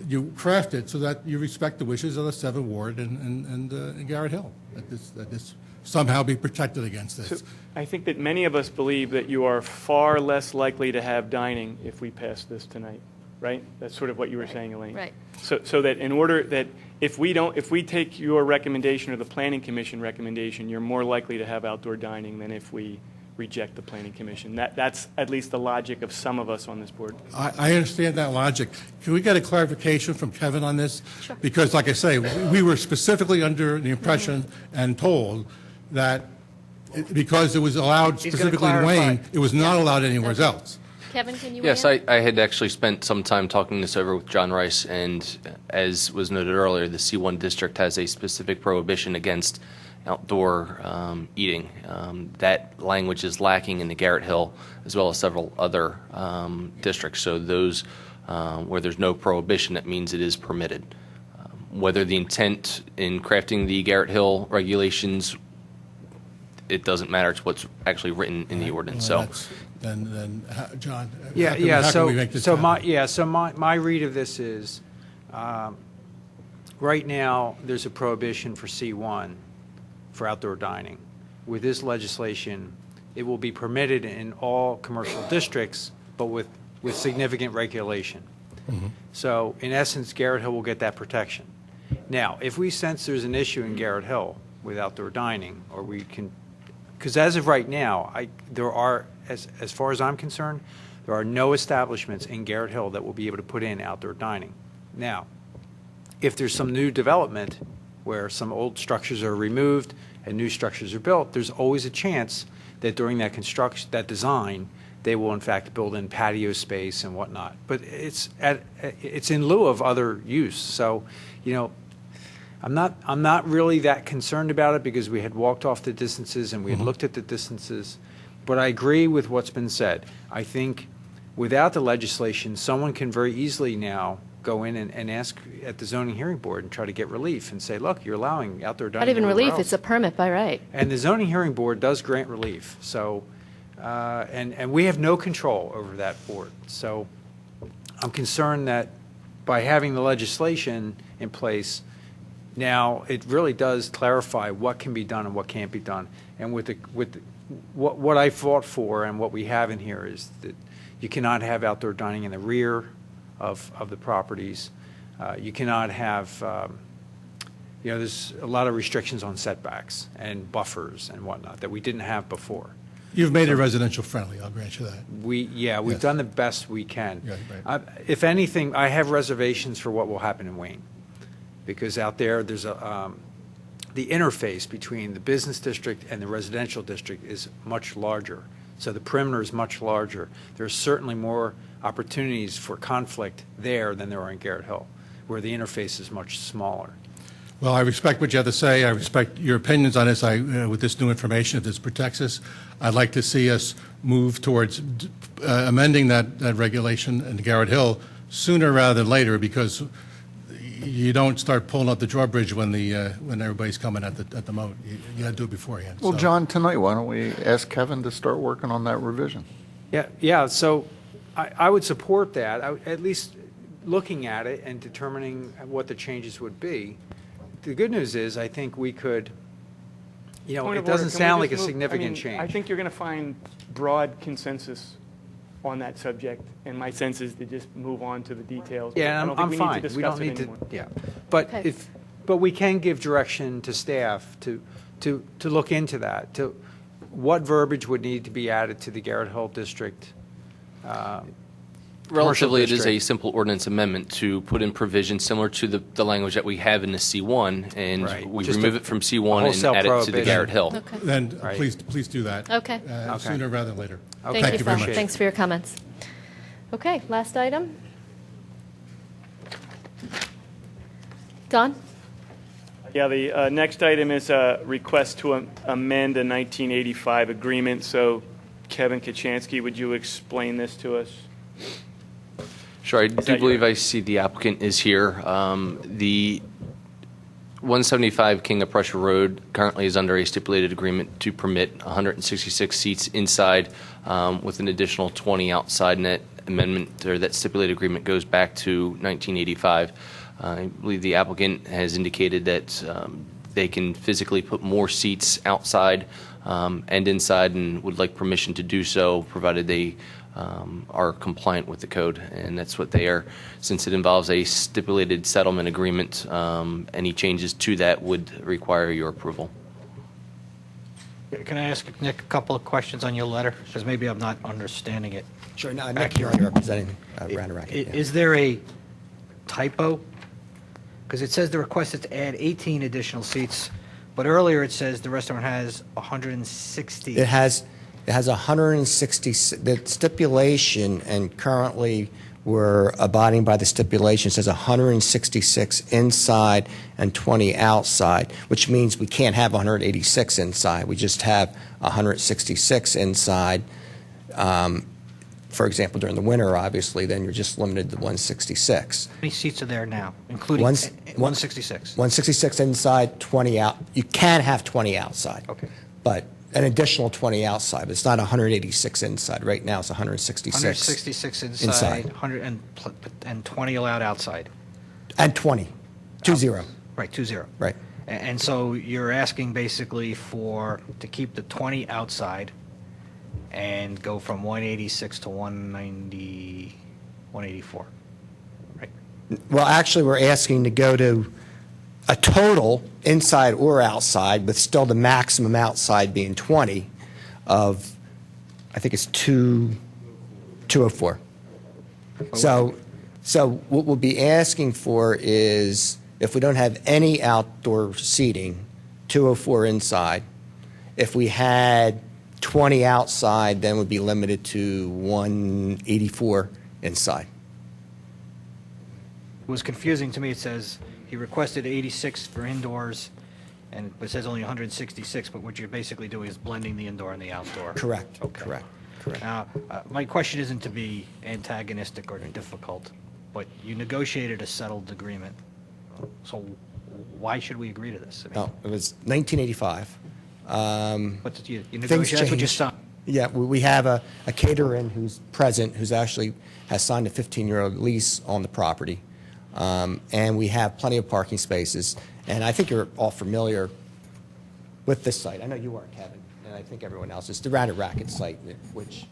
you craft it so that you respect the wishes of the 7th Ward and Garrett Hill, that this somehow be protected against this. So I think that many of us believe that you are far less likely to have dining if we pass this tonight, right? That's sort of what you were saying, Elaine. Right. So that in order that if we take your recommendation or the Planning Commission recommendation, you're more likely to have outdoor dining than if we reject the Planning Commission. That's at least the logic of some of us on this board. I understand that logic. Can we get a clarification from Kevin on this? Sure. Because, like I say, we were specifically under the impression and told that Because it was allowed He's gonna specifically in Wayne, clarify. it was not allowed anywhere else. Kevin, can you Yes, weigh in? I had actually spent some time talking this over with John Rice, and as was noted earlier, the C1 district has a specific prohibition against outdoor eating. That language is lacking in the Garrett Hill as well as several other districts. So those where there's no prohibition, that means it is permitted. Whether the intent in crafting the Garrett Hill regulations, it doesn't matter. It's what's actually written in the ordinance. So. Then, John? Yeah, how can- yeah, how can so, we make this so happen? my read of this is, right now, there's a prohibition for C1 for outdoor dining. With this legislation, it will be permitted in all commercial districts, but with significant regulation. So, in essence, Garrett Hill will get that protection. Now, if we sense there's an issue in Garrett Hill with outdoor dining, or we can, because as of right now, there are, as far as I'm concerned, there are no establishments in Garrett Hill that will be able to put in outdoor dining. Now, if there's some new development where some old structures are removed and new structures are built, there's always a chance that during that construction, that design, they will in fact build in patio space and whatnot. But it's in lieu of other use. So, you know, I'm not really that concerned about it because we had walked off the distances and we had looked at the distances. But I agree with what's been said. I think without the legislation, someone can very easily now go in and ask at the zoning hearing board and try to get relief and say, look, you're allowing outdoor dining. Not even everywhere relief, else. it's a permit by right. And the zoning hearing board does grant relief. So, and we have no control over that board. So I'm concerned that by having the legislation in place, now it really does clarify what can be done and what can't be done. And what I fought for and what we have in here is that you cannot have outdoor dining in the rear of the properties. You cannot have, there's a lot of restrictions on setbacks and buffers and whatnot that we didn't have before. You've made it residential friendly, I'll grant you that. We've Yes. done the best we can. Yeah, right. If anything, I have reservations for what will happen in Wayne, because out there, there's the interface between the business district and the residential district is much larger. So the perimeter is much larger. There's certainly more opportunities for conflict there than there are in Garrett Hill, where the interface is much smaller. Well, I respect what you have to say. I respect your opinions on this. With this new information, if this protects us, I'd like to see us move towards amending that regulation in Garrett Hill sooner rather than later, because you don't start pulling up the drawbridge when everybody's coming at the moat. You got to do it beforehand. Well, So- John, tonight, why don't we ask Kevin to start working on that revision? Yeah. So I would support that, at least looking at it and determining what the changes would be. The good news is, I think we could, Point it of doesn't order, can we sound like just a move- significant I change. think you're going to find broad consensus on that subject, and my sense is to just move on to the details. Yeah, I don't I'm think we fine. need to We don't discuss it need to, anymore. yeah. But Okay. but we can give direction to staff to look into that, to what verbiage would need to be added to the Garrett Hill District. Relatively, it is a district. simple ordinance amendment to put in provisions similar to the language that we have in the C1, and Right. we Just remove a- it from a C1 wholesale and add it to the prohibition. Garrett Hill. Okay. Then Right. please do that. Okay. Okay. Sooner rather than later. Okay. Thank you, very Phil. much. Thanks for your comments. Okay, last item. Don? Yeah, the next item is a request to amend a 1985 agreement. So Kevin Kachansky, would you explain this to us? Sure, I that do your- believe I see the applicant is here. The 175 King of Prussia Road currently is under a stipulated agreement to permit 166 seats inside with an additional 20 outside, and that amendment or that stipulated agreement goes back to 1985. I believe the applicant has indicated that they can physically put more seats outside and inside and would like permission to do so, provided they are compliant with the code, and that's what they are. Since it involves a stipulated settlement agreement, any changes to that would require your approval. Can I ask Nick a couple of questions on your letter? Because maybe I'm not understanding it. Sure. No, Nick here, representing Radnor. Is there a typo? Because it says the request is to add 18 additional seats, But earlier it says the restaurant has 160. It has 160, the stipulation, and currently we're abiding by the stipulation, says 166 inside and 20 outside, which means we can't have 186 inside. We just have 166 inside. For example, during the winter, obviously, then you're just limited to 166. How many seats are there now, including 166? 166 inside, 20 out. You can have 20 outside. Okay. But an additional 20 outside. But it's not 186 inside. Right now, it's 166. 166 inside, 100 and 20 allowed outside. And 20. 20. Right, 20. Right. And so you're asking basically to keep the 20 outside and go from 186 to 190, 184, right? Well, actually, we're asking to go to a total, inside or outside, with still the maximum outside being 20 of, I think it's 204. So what we'll be asking for is, if we don't have any outdoor seating, 204 inside. If we had 20 outside, then would be limited to 184 inside. It was confusing to me. It says he requested 86 for indoors, and it says only 166, but what you're basically doing is blending the indoor and the outdoor. Correct. Okay. Correct. Now, my question isn't to be antagonistic or difficult, but you negotiated a settled agreement. So why should we agree to this? I mean, No, it was 1985. but you Things negotiated, that's what you changed. signed. Yeah, we have a caterer in who's present, who's actually has signed a 15-year-old lease on the property. And we have plenty of parking spaces. And I think you're all familiar with this site. I know you weren't, Kevin, and I think everyone else. It's the Radnor Racket site, which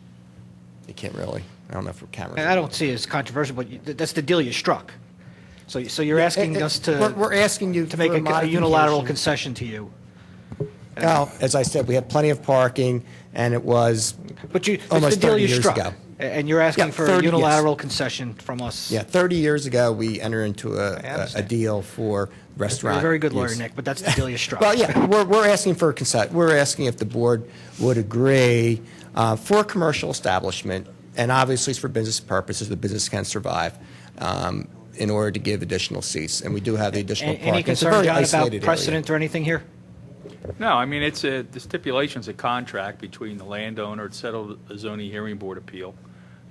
you can't really, I don't know if we're cameras. I don't see it as controversial, but that's the deal you struck. So you're asking us to... We're asking you to make for a modification. unilateral concession to you. Well, as I said, we had plenty of parking, and it was But it's almost the deal 30 you years struck. ago. And you're asking Yeah, for 30, a yes. unilateral concession from us. Yeah, 30 years ago, we entered into I a understand. deal for restaurant. You're a very good lawyer, use. Nick, but that's the deal you struck. Well, yeah, we're asking for a consent. We're asking if the board would agree for a commercial establishment, and obviously it's for business purposes, the business can survive, in order to give additional seats. And we do have the additional parking. Any It's a concern, very John, isolated about area. precedent or anything here? No, I mean, the stipulation's a contract between the landowner, it's settled a zoning hearing board appeal.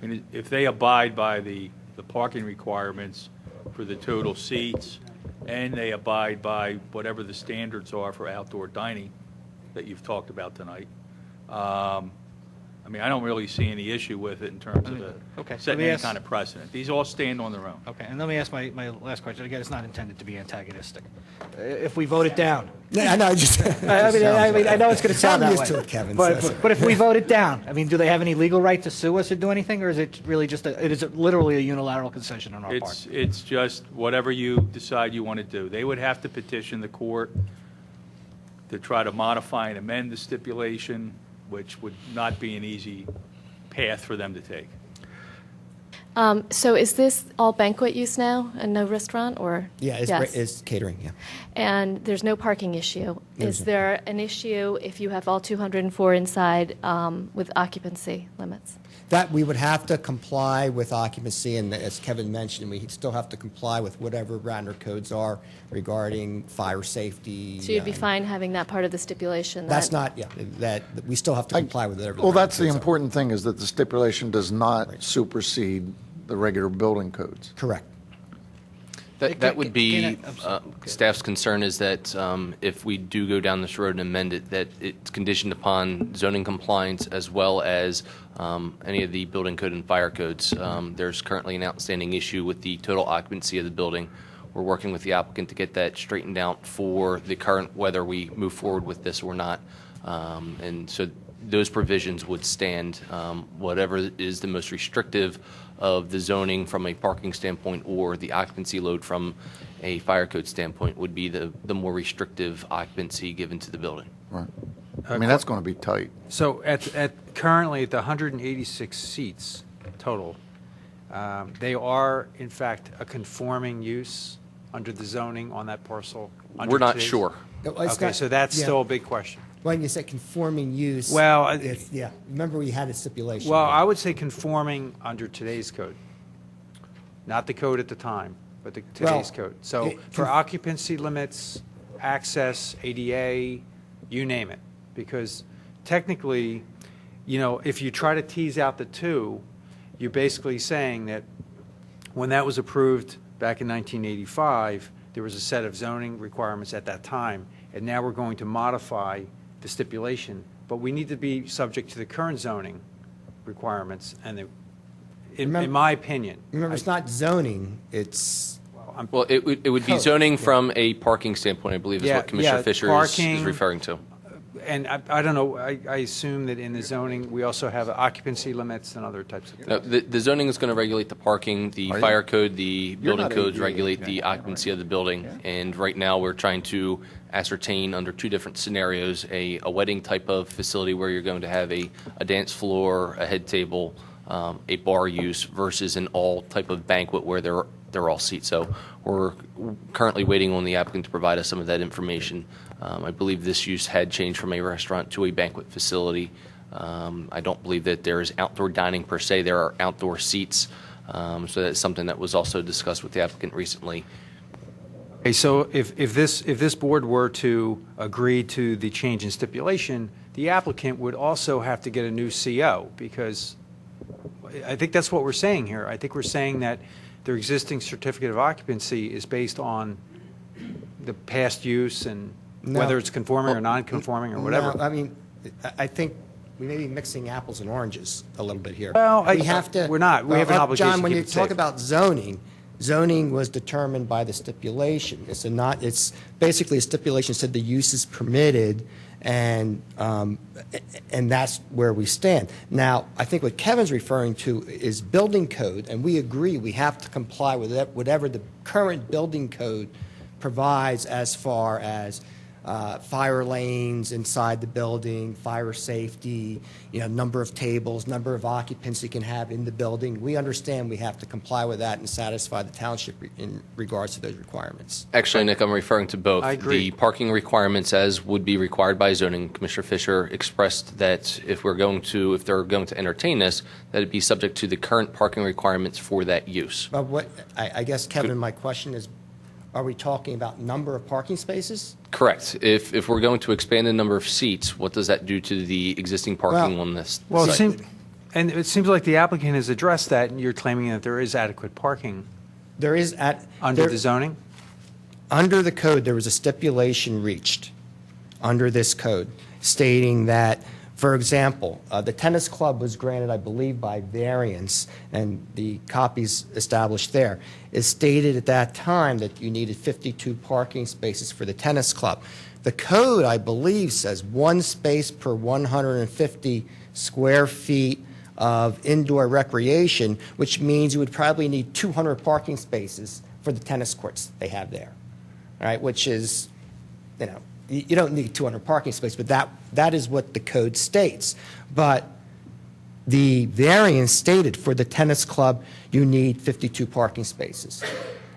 I mean, if they abide by the parking requirements for the total seats, and they abide by whatever the standards are for outdoor dining that you've talked about tonight, I mean, I don't really see any issue with it in terms of Okay. setting Let me any ask- kind of precedent. These all stand on their own. Okay, and let me ask my last question. Again, it's not intended to be antagonistic. If we vote it down, Yeah, I know. I know it's going to sound I'm that used way. to it, Kevin. But if we vote it down, I mean, do they have any legal right to sue us or do anything, or is it really just is it literally a unilateral concession on our part? It's just whatever you decide you want to do. They would have to petition the court to try to modify and amend the stipulation, which would not be an easy path for them to take. So is this all banquet use now and no restaurant, or? Yeah, Yes. it's catering, yeah. And there's no parking issue. There's Is no- there an issue if you have all 204 inside with occupancy limits? That we would have to comply with occupancy, and as Kevin mentioned, we still have to comply with whatever Radnor codes are regarding fire safety. So you'd be fine having that part of the stipulation? That's that- not, yeah, that, we still have to comply with whatever. Well, Radnor that's the codes are. important thing, is that the stipulation does not Right. supersede the regular building codes. Correct. That would be, I'm sorry. staff's concern is that if we do go down this road and amend it, that it's conditioned upon zoning compliance as well as any of the building code and fire codes. There's currently an outstanding issue with the total occupancy of the building. We're working with the applicant to get that straightened out for the current, whether we move forward with this or not. And so those provisions would stand, whatever is the most restrictive of the zoning from a parking standpoint or the occupancy load from a fire code standpoint would be the more restrictive occupancy given to the building. Right. I mean, that's going to be tight. So currently at the 186 seats total, they are in fact a conforming use under the zoning on that parcel? under We're not today's- sure. Okay, so that's still a big question. When you say conforming use, Well, yeah. Remember, we had a stipulation. Well, I would say conforming under today's code, not the code at the time, but today's code. So for occupancy limits, access, ADA, you name it, because technically, if you try to tease out the two, you're basically saying that when that was approved back in 1985, there was a set of zoning requirements at that time, and now we're going to modify the stipulation, but we need to be subject to the current zoning requirements, and in my opinion. Remember, it's not zoning, it's... Well, it would be zoning from a parking standpoint, I believe, is what Commissioner Fisher is referring to. And I don't know, I assume that in the zoning, we also have occupancy limits and other types of things. No, the zoning is going to regulate the parking, the fire code, the building codes regulate the occupancy of the building. And right now, we're trying to ascertain under two different scenarios, a wedding type of facility where you're going to have a dance floor, a head table, a bar use versus an all type of banquet where they're all seats. So we're currently waiting on the applicant to provide us some of that information. I believe this use had changed from a restaurant to a banquet facility. I don't believe that there is outdoor dining per se. There are outdoor seats. So that's something that was also discussed with the applicant recently. Okay, so if this board were to agree to the change in stipulation, the applicant would also have to get a new CO, because I think that's what we're saying here. I think we're saying that their existing certificate of occupancy is based on the past use and whether it's conforming or non-conforming or whatever. No, I mean, I think we may be mixing apples and oranges a little bit here. Well, we're not. We have an obligation John, when to you keep it talk safe. about zoning, zoning was determined by the stipulation. It's basically a stipulation said the use is permitted, and that's where we stand. Now, I think what Kevin's referring to is building code, and we agree we have to comply with whatever the current building code provides as far as fire lanes inside the building, fire safety, number of tables, number of occupants you can have in the building. We understand we have to comply with that and satisfy the township in regards to those requirements. Actually, Nick, I'm referring to both. I agree. The parking requirements as would be required by zoning. Commissioner Fisher expressed that if they're going to entertain this, that it be subject to the current parking requirements for that use. I guess, Kevin, my question is, are we talking about number of parking spaces? Correct. If we're going to expand the number of seats, what does that do to the existing parking on this site? It seems like the applicant has addressed that, and you're claiming that there is adequate parking. There is under the zoning? Under the code, there was a stipulation reached under this code stating that, for example, the tennis club was granted, I believe, by variance, and the copies established there. It stated at that time that you needed 52 parking spaces for the tennis club. The code, I believe, says 1 space per 150 square feet of indoor recreation, which means you would probably need 200 parking spaces for the tennis courts they have there, all right, which is, you don't need 200 parking spaces, but that is what the code states. But the variance stated for the tennis club, you need 52 parking spaces.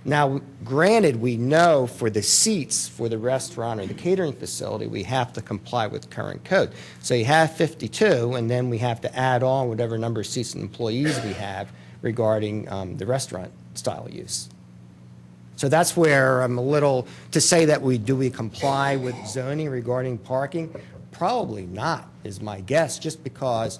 Now, granted, we know for the seats for the restaurant or the catering facility, we have to comply with current code. So you have 52, and then we have to add on whatever number of seats and employees we have regarding the restaurant style use. So that's where I'm a little, to say that do we comply with zoning regarding parking? Probably not, is my guess, just because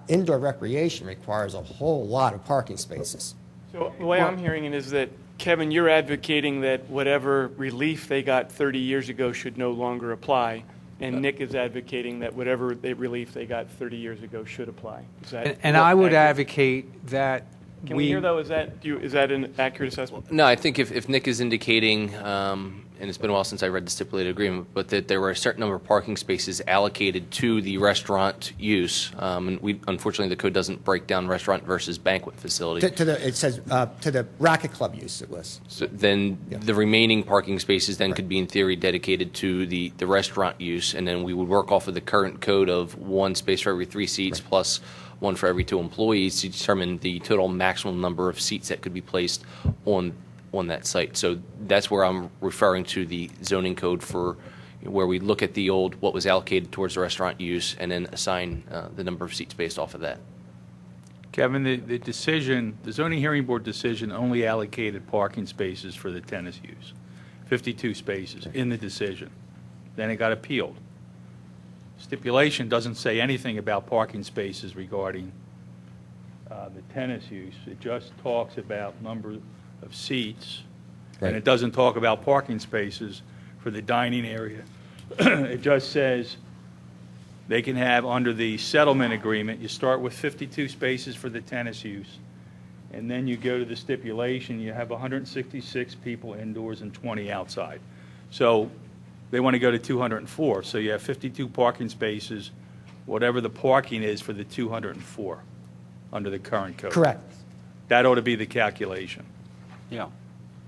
indoor recreation requires a whole lot of parking spaces. So the way I'm hearing it is that, Kevin, you're advocating that whatever relief they got 30 years ago should no longer apply, and Nick is advocating that whatever relief they got 30 years ago should apply. Is that and I would advocate that Can we hear, though, is that an accurate assessment? No, I think if Nick is indicating, and it's been a while since I read the stipulated agreement, but that there were a certain number of parking spaces allocated to the restaurant use, and unfortunately the code doesn't break down restaurant versus banquet facility. It says to the racket club use it was. So then the remaining parking spaces then could be in theory dedicated to the restaurant use, and then we would work off of the current code of 1 space for every 3 seats plus 1 for every 2 employees to determine the total maximum number of seats that could be placed on that site. So that's where I'm referring to the zoning code for, where we look at the old, what was allocated towards the restaurant use, and then assign the number of seats based off of that. Kevin, the decision, the zoning hearing board decision only allocated parking spaces for the tennis use, 52 spaces in the decision. Then it got appealed. Stipulation doesn't say anything about parking spaces regarding the tennis use. It just talks about number of seats, and it doesn't talk about parking spaces for the dining area. It just says they can have, under the settlement agreement, you start with 52 spaces for the tennis use, and then you go to the stipulation, you have 166 people indoors and 20 outside. So they want to go to 204, so you have 52 parking spaces, whatever the parking is for the 204 under the current code. Correct. That ought to be the calculation. Yeah.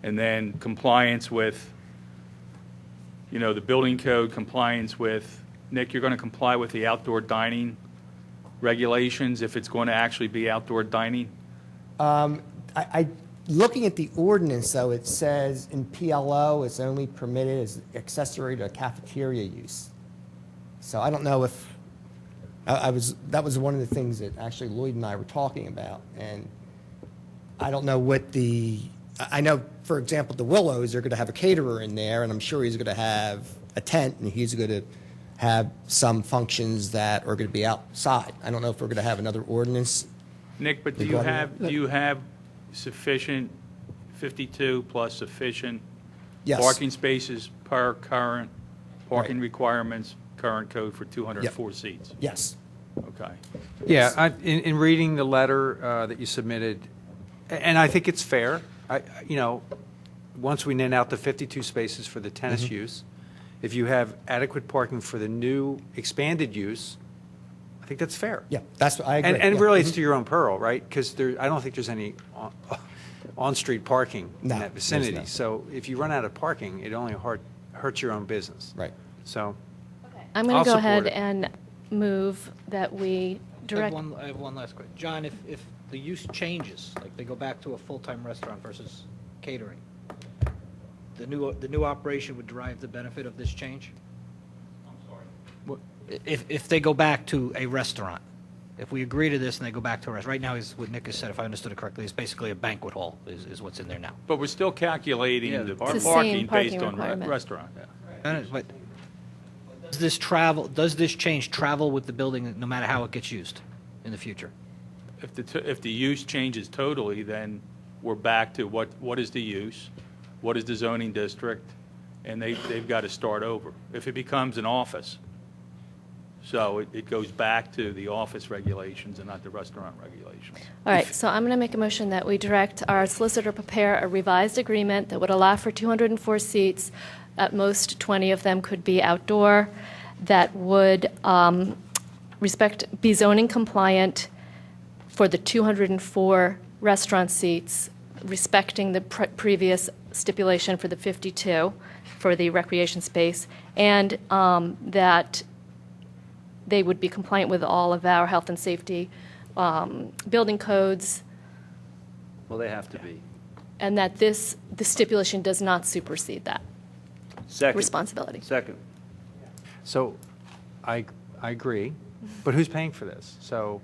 And then compliance with, the building code, compliance with, Nick, you're going to comply with the outdoor dining regulations if it's going to actually be outdoor dining? Looking at the ordinance, though, it says in PLO it's only permitted as accessory to cafeteria use. So I don't know if, that was one of the things that actually Lloyd and I were talking about. And I don't know what I know, for example, the Willows are going to have a caterer in there, and I'm sure he's going to have a tent, and he's going to have some functions that are going to be outside. I don't know if we're going to have another ordinance. Nick, but do you have sufficient 52 plus sufficient Yes. parking spaces per current parking requirements, current code for 204 seats? Yes. Okay. Yeah, in reading the letter that you submitted, and I think it's fair, once we net out the 52 spaces for the tennis use, if you have adequate parking for the new expanded use, I think that's fair. Yeah, that's what I agree. And really, it's to your own peril, right? Because I don't think there's any on-street parking in that vicinity. not. So if you run out of parking, it only hurts your own business. Right. So I'm going I'll to go support ahead it. and move that we direct. I have one last question. John, if the use changes, like they go back to a full-time restaurant versus catering, the new operation would derive the benefit of this change? I'm sorry? If they go back to a restaurant, if we agree to this and they go back to a restaurant, right now is what Nick has said, if I understood it correctly, is basically a banquet hall is what's in there now. But we're still calculating the It's the parking same based parking on requirement. restaurant. But does this change travel with the building no matter how it gets used in the future? If the use changes totally, then we're back to what is the use, what is the zoning district, and they've got to start over. If it becomes an office, so it goes back to the office regulations and not the restaurant regulations. All right, so I'm going to make a motion that we direct our solicitor prepare a revised agreement that would allow for 204 seats. At most, 20 of them could be outdoor, that would be zoning compliant for the 204 restaurant seats, respecting the previous stipulation for the 52 for the recreation space, and that they would be compliant with all of our health and safety building codes, Well, they have to be. and that the stipulation does not supersede that Second. responsibility. Second. So I agree, but who's paying for this? So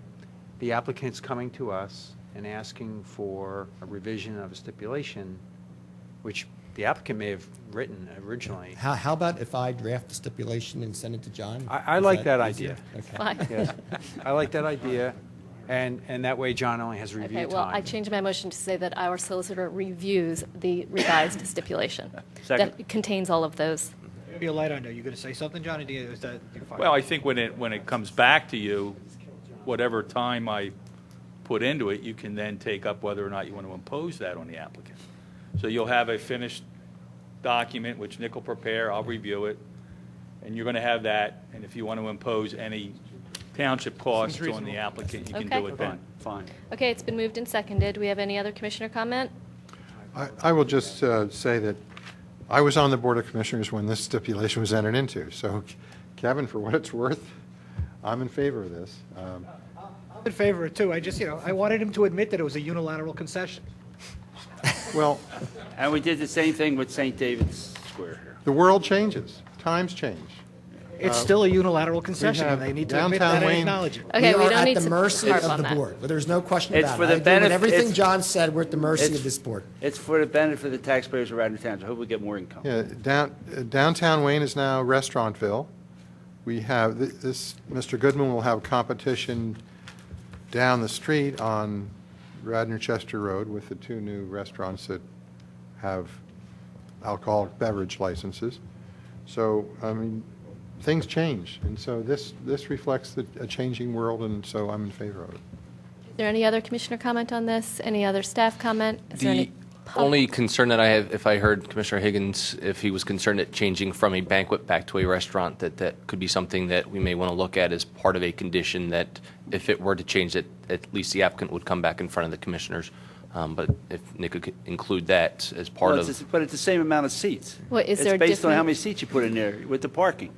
the applicant's coming to us and asking for a revision of a stipulation, which the applicant may have written originally. How about if I draft the stipulation and send it to John? I Is like that easier? idea. Okay. Fine. Yes, I like that idea, and that way John only has review Okay, time. well, I changed my motion to say that our solicitor reviews the revised stipulation. Second. That contains all of those. Be a light on there. You going to say something, John? Or is that you're fine? Well, I think when it comes back to you, whatever time I put into it, you can then take up whether or not you want to impose that on the applicant. So you'll have a finished document, which Nick will prepare, I'll review it, and you're going to have that, and if you want to impose any township costs on the applicant, you can do Okay. it then. Fine. Okay, it's been moved and seconded. Do we have any other commissioner comment? I will just say that I was on the Board of Commissioners when this stipulation was entered into. So, Kevin, for what it's worth, I'm in favor of this. I'm in favor of it, too. I wanted him to admit that it was a unilateral concession. Well, And we did the same thing with St. David's Square here. the world changes. times change. It's still a unilateral concession, have and they need to admit downtown that and Wayne- acknowledge it. Okay, we are don't at need the to mercy harp of on the that. board. But there's no question It's about for it. the I agree with benefit- everything it's- John said. We're at the mercy it's- of this board. It's for the benefit of the taxpayers of Radnor Township. Hope we get more income. Yeah, downtown Wayne is now Restaurantville. We have this, Mr. Goodman will have competition down the street on Radnor Chester Road with the two new restaurants that have alcoholic beverage licenses. So, I mean, things change, and so this reflects a changing world, and so I'm in favor of it. Is there any other commissioner comment on this? Any other staff comment? Is there The any only concern that I have, if I heard Commissioner Higgins, if he was concerned at changing from a banquet back to a restaurant, that could be something that we may want to look at as part of a condition that if it were to change, that at least the applicant would come back in front of the commissioners. But if Nick could include that as part Well, of... but it's the same amount of seats. What, is there It's based on how different- many seats you put in there with the parking.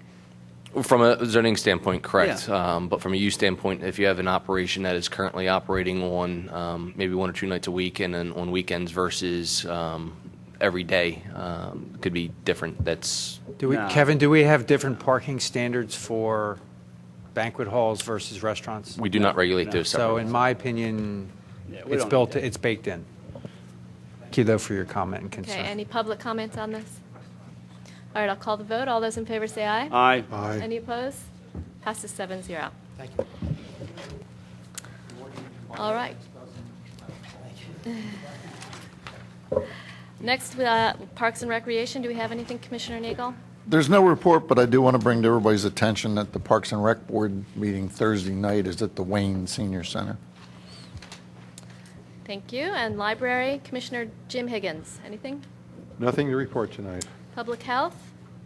From a zoning standpoint, correct. Yeah. But from a use standpoint, if you have an operation that is currently operating on maybe 1 or 2 nights a week and then on weekends versus every day, could be different. That's No. Kevin, do we have different parking standards for banquet halls versus restaurants? we do not regulate those So separately. in my opinion, Yeah, we it's don't built, need that. it's baked in. Thank you, though, for your comment and Okay, concern. any public comments on this? All right, I'll call the vote. All those in favor say aye. Aye. Aye. Any opposed? Passes 7-0. Thank you. All right. Next, Parks and Recreation. Do we have anything, Commissioner Nagel? There's no report, but I do want to bring to everybody's attention that the Parks and Rec Board meeting Thursday night is at the Wayne Senior Center. Thank you. And Library, Commissioner Jim Higgins. Anything? Nothing to report tonight. Public Health,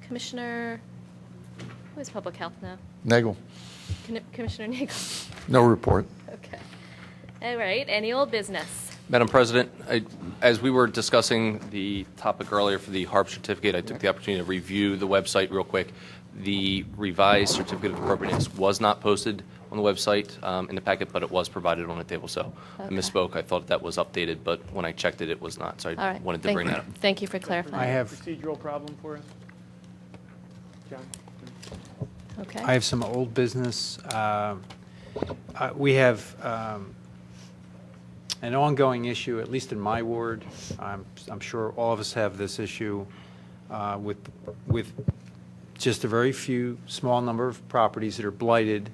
Commissioner, who is Public Health now? Nagel, Commissioner Nagel. no report. Okay. All right, any old business? Madam President, as we were discussing the topic earlier for the HARP certificate, I took the opportunity to review the website real quick. The revised certificate of appropriateness was not posted on the website in the packet, but it was provided on the table. So I Okay. misspoke. I thought that was updated, but when I checked it, it was not. So All I right. wanted to Thank bring you. that up. Thank you for clarifying. I have, Procedural problem for us? John? Okay. I have some old business. We have an ongoing issue, at least in my ward. I'm sure all of us have this issue with just a very few, small number of properties that are blighted,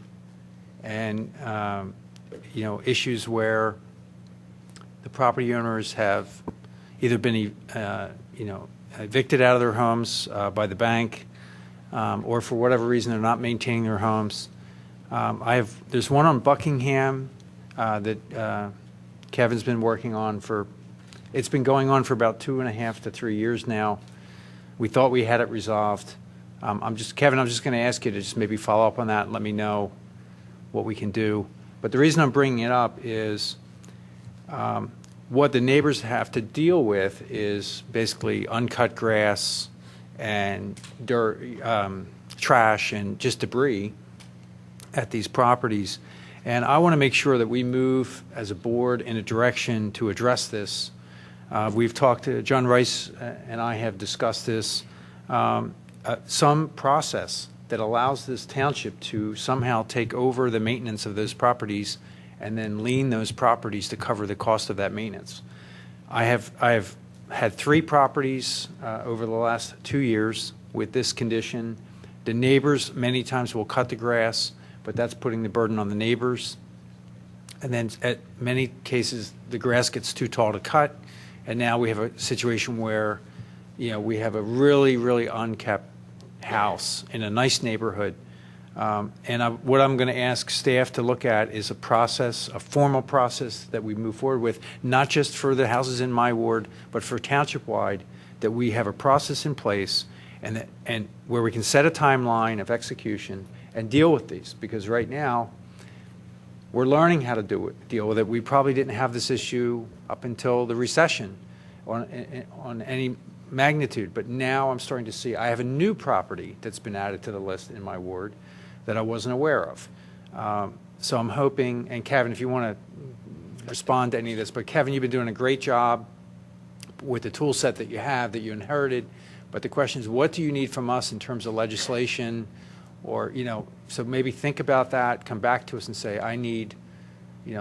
and issues where the property owners have either been evicted out of their homes by the bank, or for whatever reason they're not maintaining their homes. There's one on Buckingham that Kevin's been working on it's been going on for about 2.5 to 3 years now. We thought we had it resolved. Kevin, I'm just going to ask you to just maybe follow up on that and let me know what we can do. But the reason I'm bringing it up is what the neighbors have to deal with is basically uncut grass and dirt, trash, and just debris at these properties. And I want to make sure that we move as a board in a direction to address this. We've talked to John Rice and I have discussed this. Some process that allows this township to somehow take over the maintenance of those properties and then lien those properties to cover the cost of that maintenance. I have had 3 properties over the last 2 years with this condition. The neighbors many times will cut the grass, but that's putting the burden on the neighbors. And then at many cases, the grass gets too tall to cut, and now we have a situation where, we have a really, really unkept house in a nice neighborhood. What I'm going to ask staff to look at is a formal process that we move forward with, not just for the houses in my ward, but for township-wide, that we have a process in place and where we can set a timeline of execution and deal with these. Because right now, we're learning how to deal with it. We probably didn't have this issue up until the recession on any magnitude, but now I'm starting to see, I have a new property that's been added to the list in my ward that I wasn't aware of. So I'm hoping, and Kevin, if you want to respond to any of this, but Kevin, you've been doing a great job with the tool set that you have, that you inherited, But the question is, what do you need from us in terms of legislation? Or, so maybe think about that, come back to us and say, I need,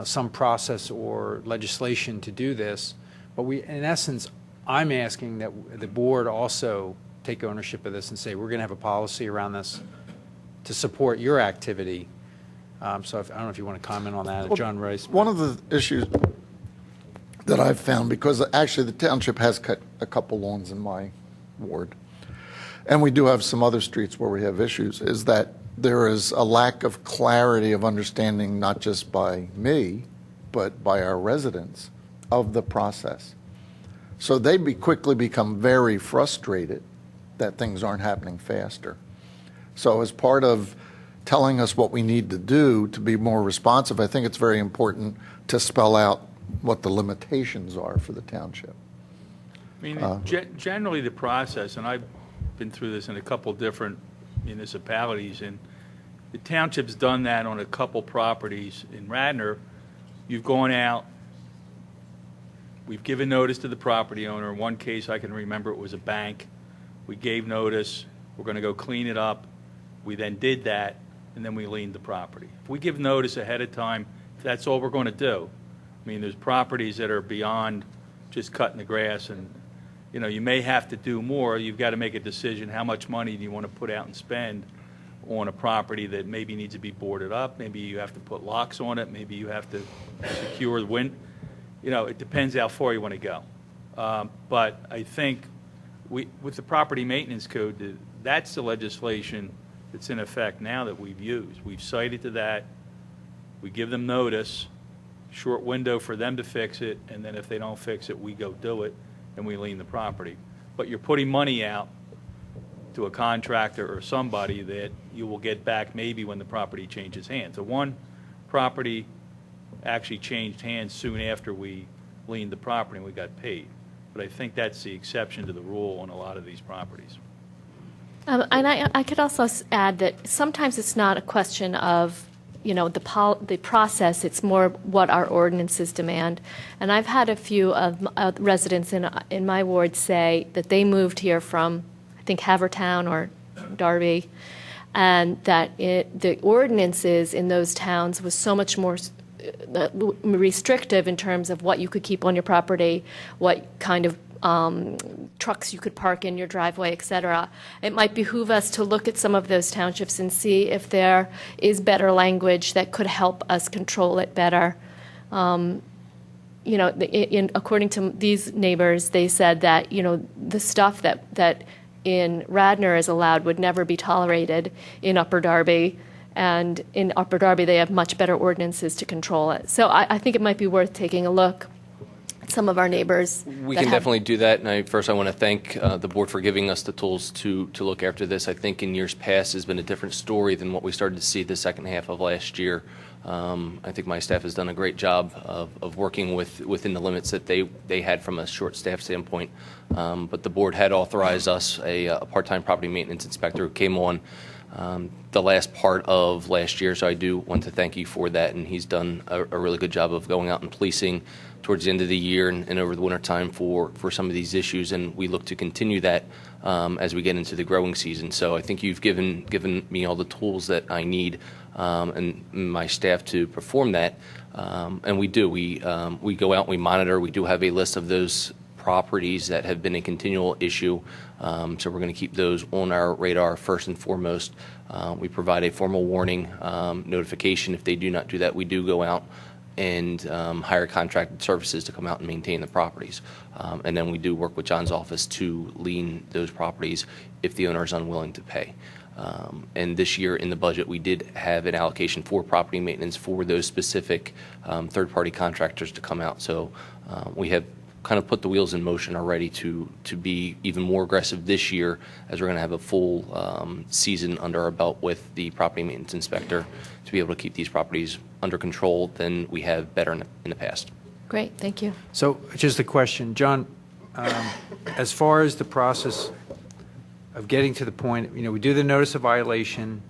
some process or legislation to do this. But in essence, I'm asking that the board also take ownership of this and say, we're going to have a policy around this to support your activity. So I don't know if you want to comment on that, John Rice. One of the issues that I've found, because actually the township has cut a couple lawns in my ward, and we do have some other streets where we have issues, is that there is a lack of clarity of understanding, not just by me, but by our residents, of the process. So they quickly become very frustrated that things aren't happening faster. So as part of telling us what we need to do to be more responsive, I think it's very important to spell out what the limitations are for the township. I mean, generally the process, and I've been through this in a couple different municipalities, and the township's done that on a couple properties in Radnor. You've gone out, we've given notice to the property owner. In one case, I can remember it was a bank. We gave notice, we're going to go clean it up. We then did that, and then we liened the property. If we give notice ahead of time, if that's all we're going to do, I mean, there's properties that are beyond just cutting the grass, and you may have to do more. You've got to make a decision, how much money do you want to put out and spend on a property that maybe needs to be boarded up, maybe you have to put locks on it, maybe you have to secure the wind. It depends how far you want to go. But I think with the property maintenance code, that's the legislation that's in effect now that we've used. We've cited to that, we give them notice, short window for them to fix it, and then if they don't fix it, we go do it, and we lien the property. But you're putting money out to a contractor or somebody that you will get back maybe when the property changes hands. So one property actually changed hands soon after we liened the property and we got paid. But I think that's the exception to the rule on a lot of these properties. And I could also add that sometimes it's not a question of the process, it's more what our ordinances demand. And I've had a few of residents in my ward say that they moved here from, I think, Havertown or Darby, and that the ordinances in those towns was so much more restrictive in terms of what you could keep on your property, what kind of trucks you could park in your driveway, et cetera. It might behoove us to look at some of those townships and see if there is better language that could help us control it better. According to these neighbors, they said that, the stuff that in Radnor is allowed would never be tolerated in Upper Darby. And in Upper Darby, they have much better ordinances to control it. So I think it might be worth taking a look. Some of our neighbors. We can definitely do that, and first I want to thank the board for giving us the tools to look after this. I think in years past has been a different story than what we started to see the second half of last year. I think my staff has done a great job of working within the limits that they had from a short staff standpoint. But the board had authorized us a part-time property maintenance inspector who came on the last part of last year, so I do want to thank you for that, and he's done a really good job of going out and policing towards the end of the year and over the wintertime for some of these issues, and we look to continue that as we get into the growing season. So I think you've given me all the tools that I need and my staff to perform that, and we do. We go out and we monitor. We do have a list of those properties that have been a continual issue, so we're going to keep those on our radar first and foremost. We provide a formal warning notification. If they do not do that, we do go out and hire contracted services to come out and maintain the properties. And then we do work with John's office to lien those properties if the owner is unwilling to pay. And this year in the budget, we did have an allocation for property maintenance for those specific third-party contractors to come out. So we have kind of put the wheels in motion already to be even more aggressive this year, as we're going to have a full season under our belt with the property maintenance inspector to be able to keep these properties under control than we have better in the past. Great, thank you. So just a question, John, as far as the process of getting to the point, we do the notice of violation,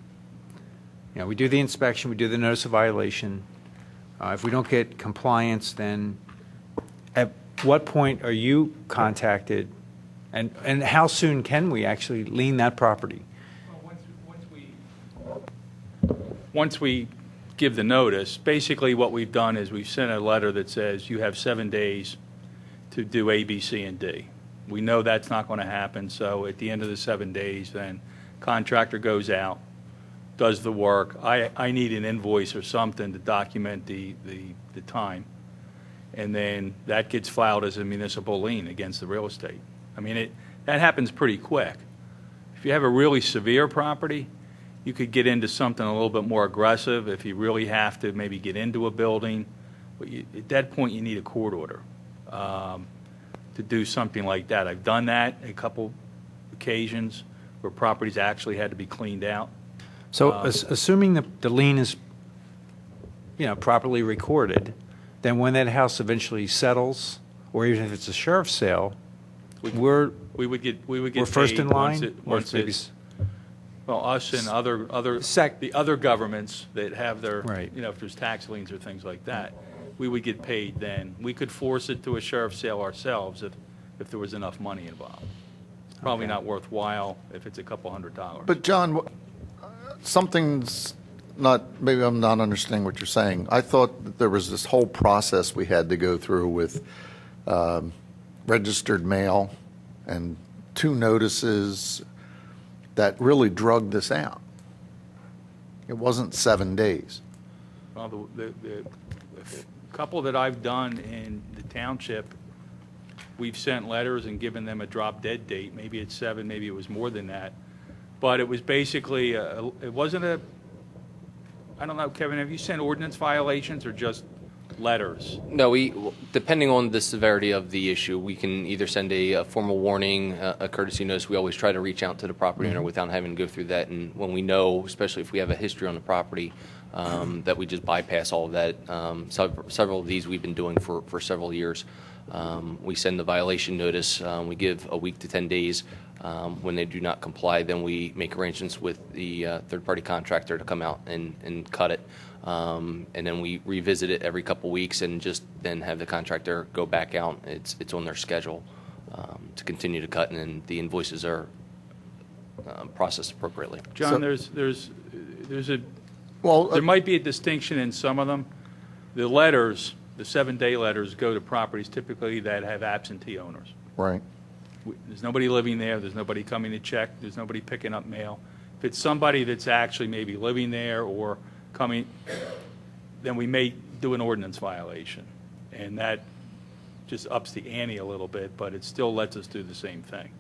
we do the inspection, we do the notice of violation. If we don't get compliance, then at what point are you contacted And how soon can we actually lien that property? Once we give the notice, basically what we've done is we've sent a letter that says you have 7 days to do A, B, C, and D. We know that's not going to happen, so at the end of the 7 days, then contractor goes out, does the work. I need an invoice or something to document the time, and then that gets filed as a municipal lien against the real estate. I mean, that happens pretty quick. If you have a really severe property, you could get into something a little bit more aggressive if you really have to maybe get into a building. But at that point, you need a court order to do something like that. I've done that a couple occasions where properties actually had to be cleaned out. So assuming the lien is, properly recorded, then when that house eventually settles, or even if it's a sheriff's sale, we would get first paid in line. once it's well, us and the other governments that have their, Right. If there's tax liens or things like that, we would get paid then. We could force it to a sheriff's sale ourselves if there was enough money involved. It's probably not worthwhile if it's a couple $100. But John, something's not, maybe I'm not understanding what you're saying. I thought that there was this whole process we had to go through with registered mail and 2 notices that really drugged this out. It wasn't 7 days. Well, the couple that I've done in the township, we've sent letters and given them a drop dead date. Maybe it's 7, maybe it was more than that. But it was basically, it wasn't I don't know, Kevin, have you sent ordinance violations or just letters? No, depending on the severity of the issue, we can either send a formal warning, a courtesy notice. We always try to reach out to the property owner without having to go through that. And when we know, especially if we have a history on the property, that we just bypass all of that. Several of these we've been doing for several years. We send the violation notice. We give a week to 10 days. When they do not comply, then we make arrangements with the third-party contractor to come out and cut it. And then we revisit it every couple weeks and just then have the contractor go back out. It's on their schedule to continue to cut, and then the invoices are processed appropriately. John, there might be a distinction in some of them. The letters, the 7-day letters, go to properties typically that have absentee owners. Right. There's nobody living there. There's nobody coming to check. There's nobody picking up mail. If it's somebody that's actually maybe living there or coming, then we may do an ordinance violation. And that just ups the ante a little bit, but it still lets us do the same thing.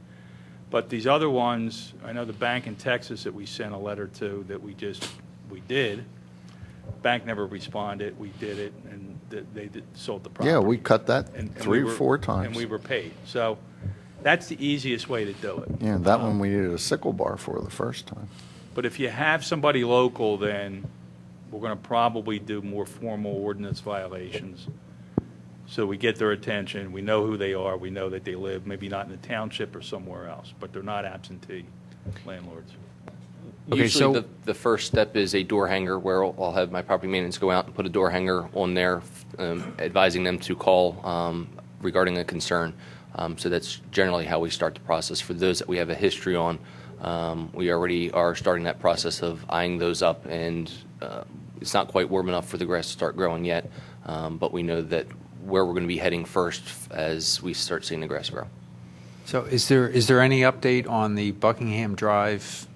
But these other ones, I know the bank in Texas that we sent a letter to that we did. Bank never responded. We did it, and they sold the property. Yeah, we cut that And 3 or 4 times. And we were paid. So that's the easiest way to do it. Yeah, that one we needed a sickle bar for the first time. But if you have somebody local, then we're going to probably do more formal ordinance violations. So we get their attention. We know who they are. We know that they live maybe not in the township or somewhere else, but they're not absentee landlords. Okay, Usually so the first step is a door hanger where I'll have my property maintenance go out and put a door hanger on there, advising them to call regarding a concern. So that's generally how we start the process. For those that we have a history on, we already are starting that process of eyeing those up, and it's not quite warm enough for the grass to start growing yet, but we know that where we're going to be heading first as we start seeing the grass grow. So is there any update on the Buckingham Drive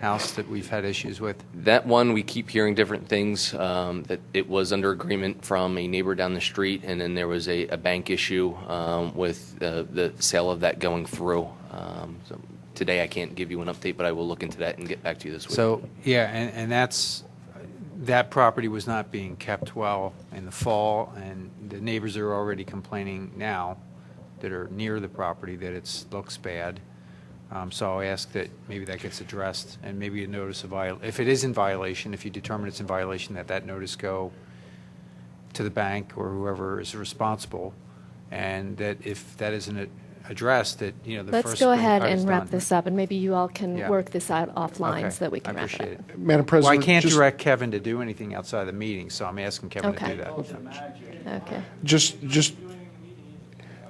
house that we've had issues with? That one, we keep hearing different things, that it was under agreement from a neighbor down the street, and then there was a bank issue with the sale of that going through. So today I can't give you an update, but I will look into that and get back to you this week. So, yeah, and that property was not being kept well in the fall, and the neighbors are already complaining now that are near the property that it looks bad. So I'll ask that maybe that gets addressed, and maybe a notice of if it is in violation, if you determine it's in violation, that notice go to the bank or whoever is responsible, and that if that isn't addressed, that the Let's first go spring ahead cut is and wrap done. this up, and maybe you all can Yeah. work this out offline Okay. so that we can I wrap it appreciate up. it. Madam Well, I President, can't just- direct Kevin to do anything outside the meeting, so I'm asking Kevin Okay. to do that. Okay. Just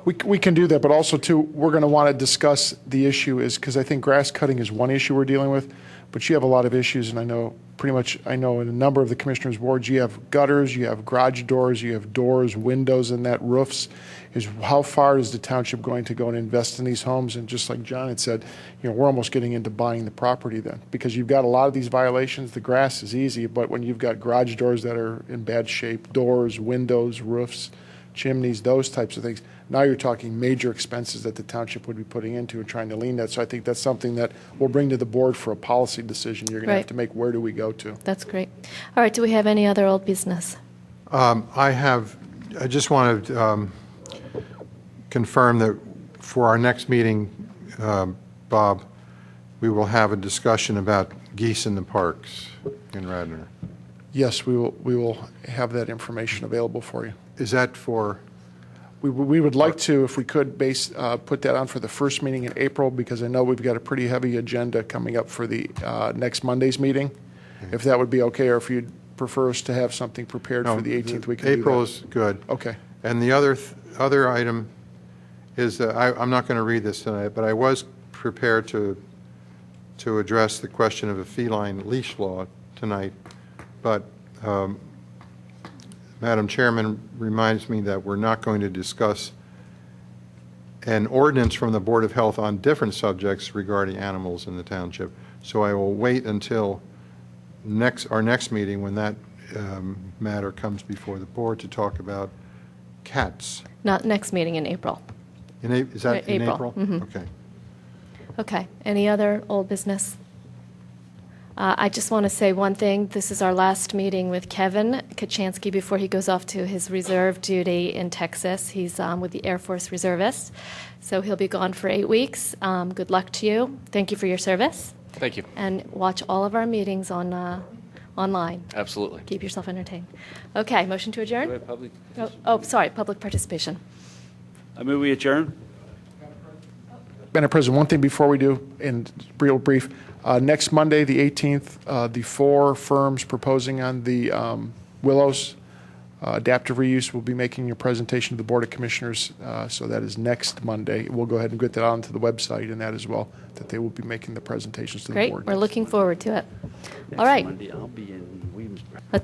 We can do that, but also, too, we're going to want to discuss the issue is, because I think grass cutting is one issue we're dealing with, but you have a lot of issues, and I know in a number of the commissioners' boards, you have gutters, you have garage doors, you have doors, windows, and that roofs. Is how far is the township going to go and invest in these homes? And just like John had said, we're almost getting into buying the property then, because you've got a lot of these violations. The grass is easy, but when you've got garage doors that are in bad shape, doors, windows, roofs, chimneys, those types of things, now you're talking major expenses that the township would be putting into and trying to lean that. So I think that's something that we'll bring to the board for a policy decision. You're going to have to make, where do we go to? That's great. All right, do we have any other old business? I just want to confirm that for our next meeting, Bob, we will have a discussion about geese in the parks in Radnor. Yes, we will have that information available for you. Is that for? We would like to, if we could, put that on for the first meeting in April, because I know we've got a pretty heavy agenda coming up for the next Monday's meeting. If that would be okay, or if you'd prefer us to have something prepared for the 18th, we can do that. April is good. Okay. And the other item is that I'm not going to read this tonight, but I was prepared to address the question of a feline leash law tonight, but Madam Chairman reminds me that we're not going to discuss an ordinance from the Board of Health on different subjects regarding animals in the township. So I will wait until our next meeting, when that matter comes before the board, to talk about cats. Not next meeting in April. Is that in April? Mm-hmm. Okay. Okay. Any other old business? I just want to say one thing. This is our last meeting with Kevin Kachansky before he goes off to his reserve duty in Texas. He's with the Air Force Reservists, so he'll be gone for 8 weeks. Good luck to you. Thank you for your service. Thank you. And watch all of our meetings online. Absolutely. Keep yourself entertained. Okay, motion to adjourn? Do we have public Sorry, public participation. I move we adjourn. Madam President, one thing before we do, and real brief, next Monday, the 18th, the 4 firms proposing on the Willows adaptive reuse will be making a presentation to the Board of Commissioners. So that is next Monday. We'll go ahead and get that onto the website and that as well, that they will be making the presentations to the board. Great. We're looking forward to it. Next All right. Monday, I'll be in Williamsburg.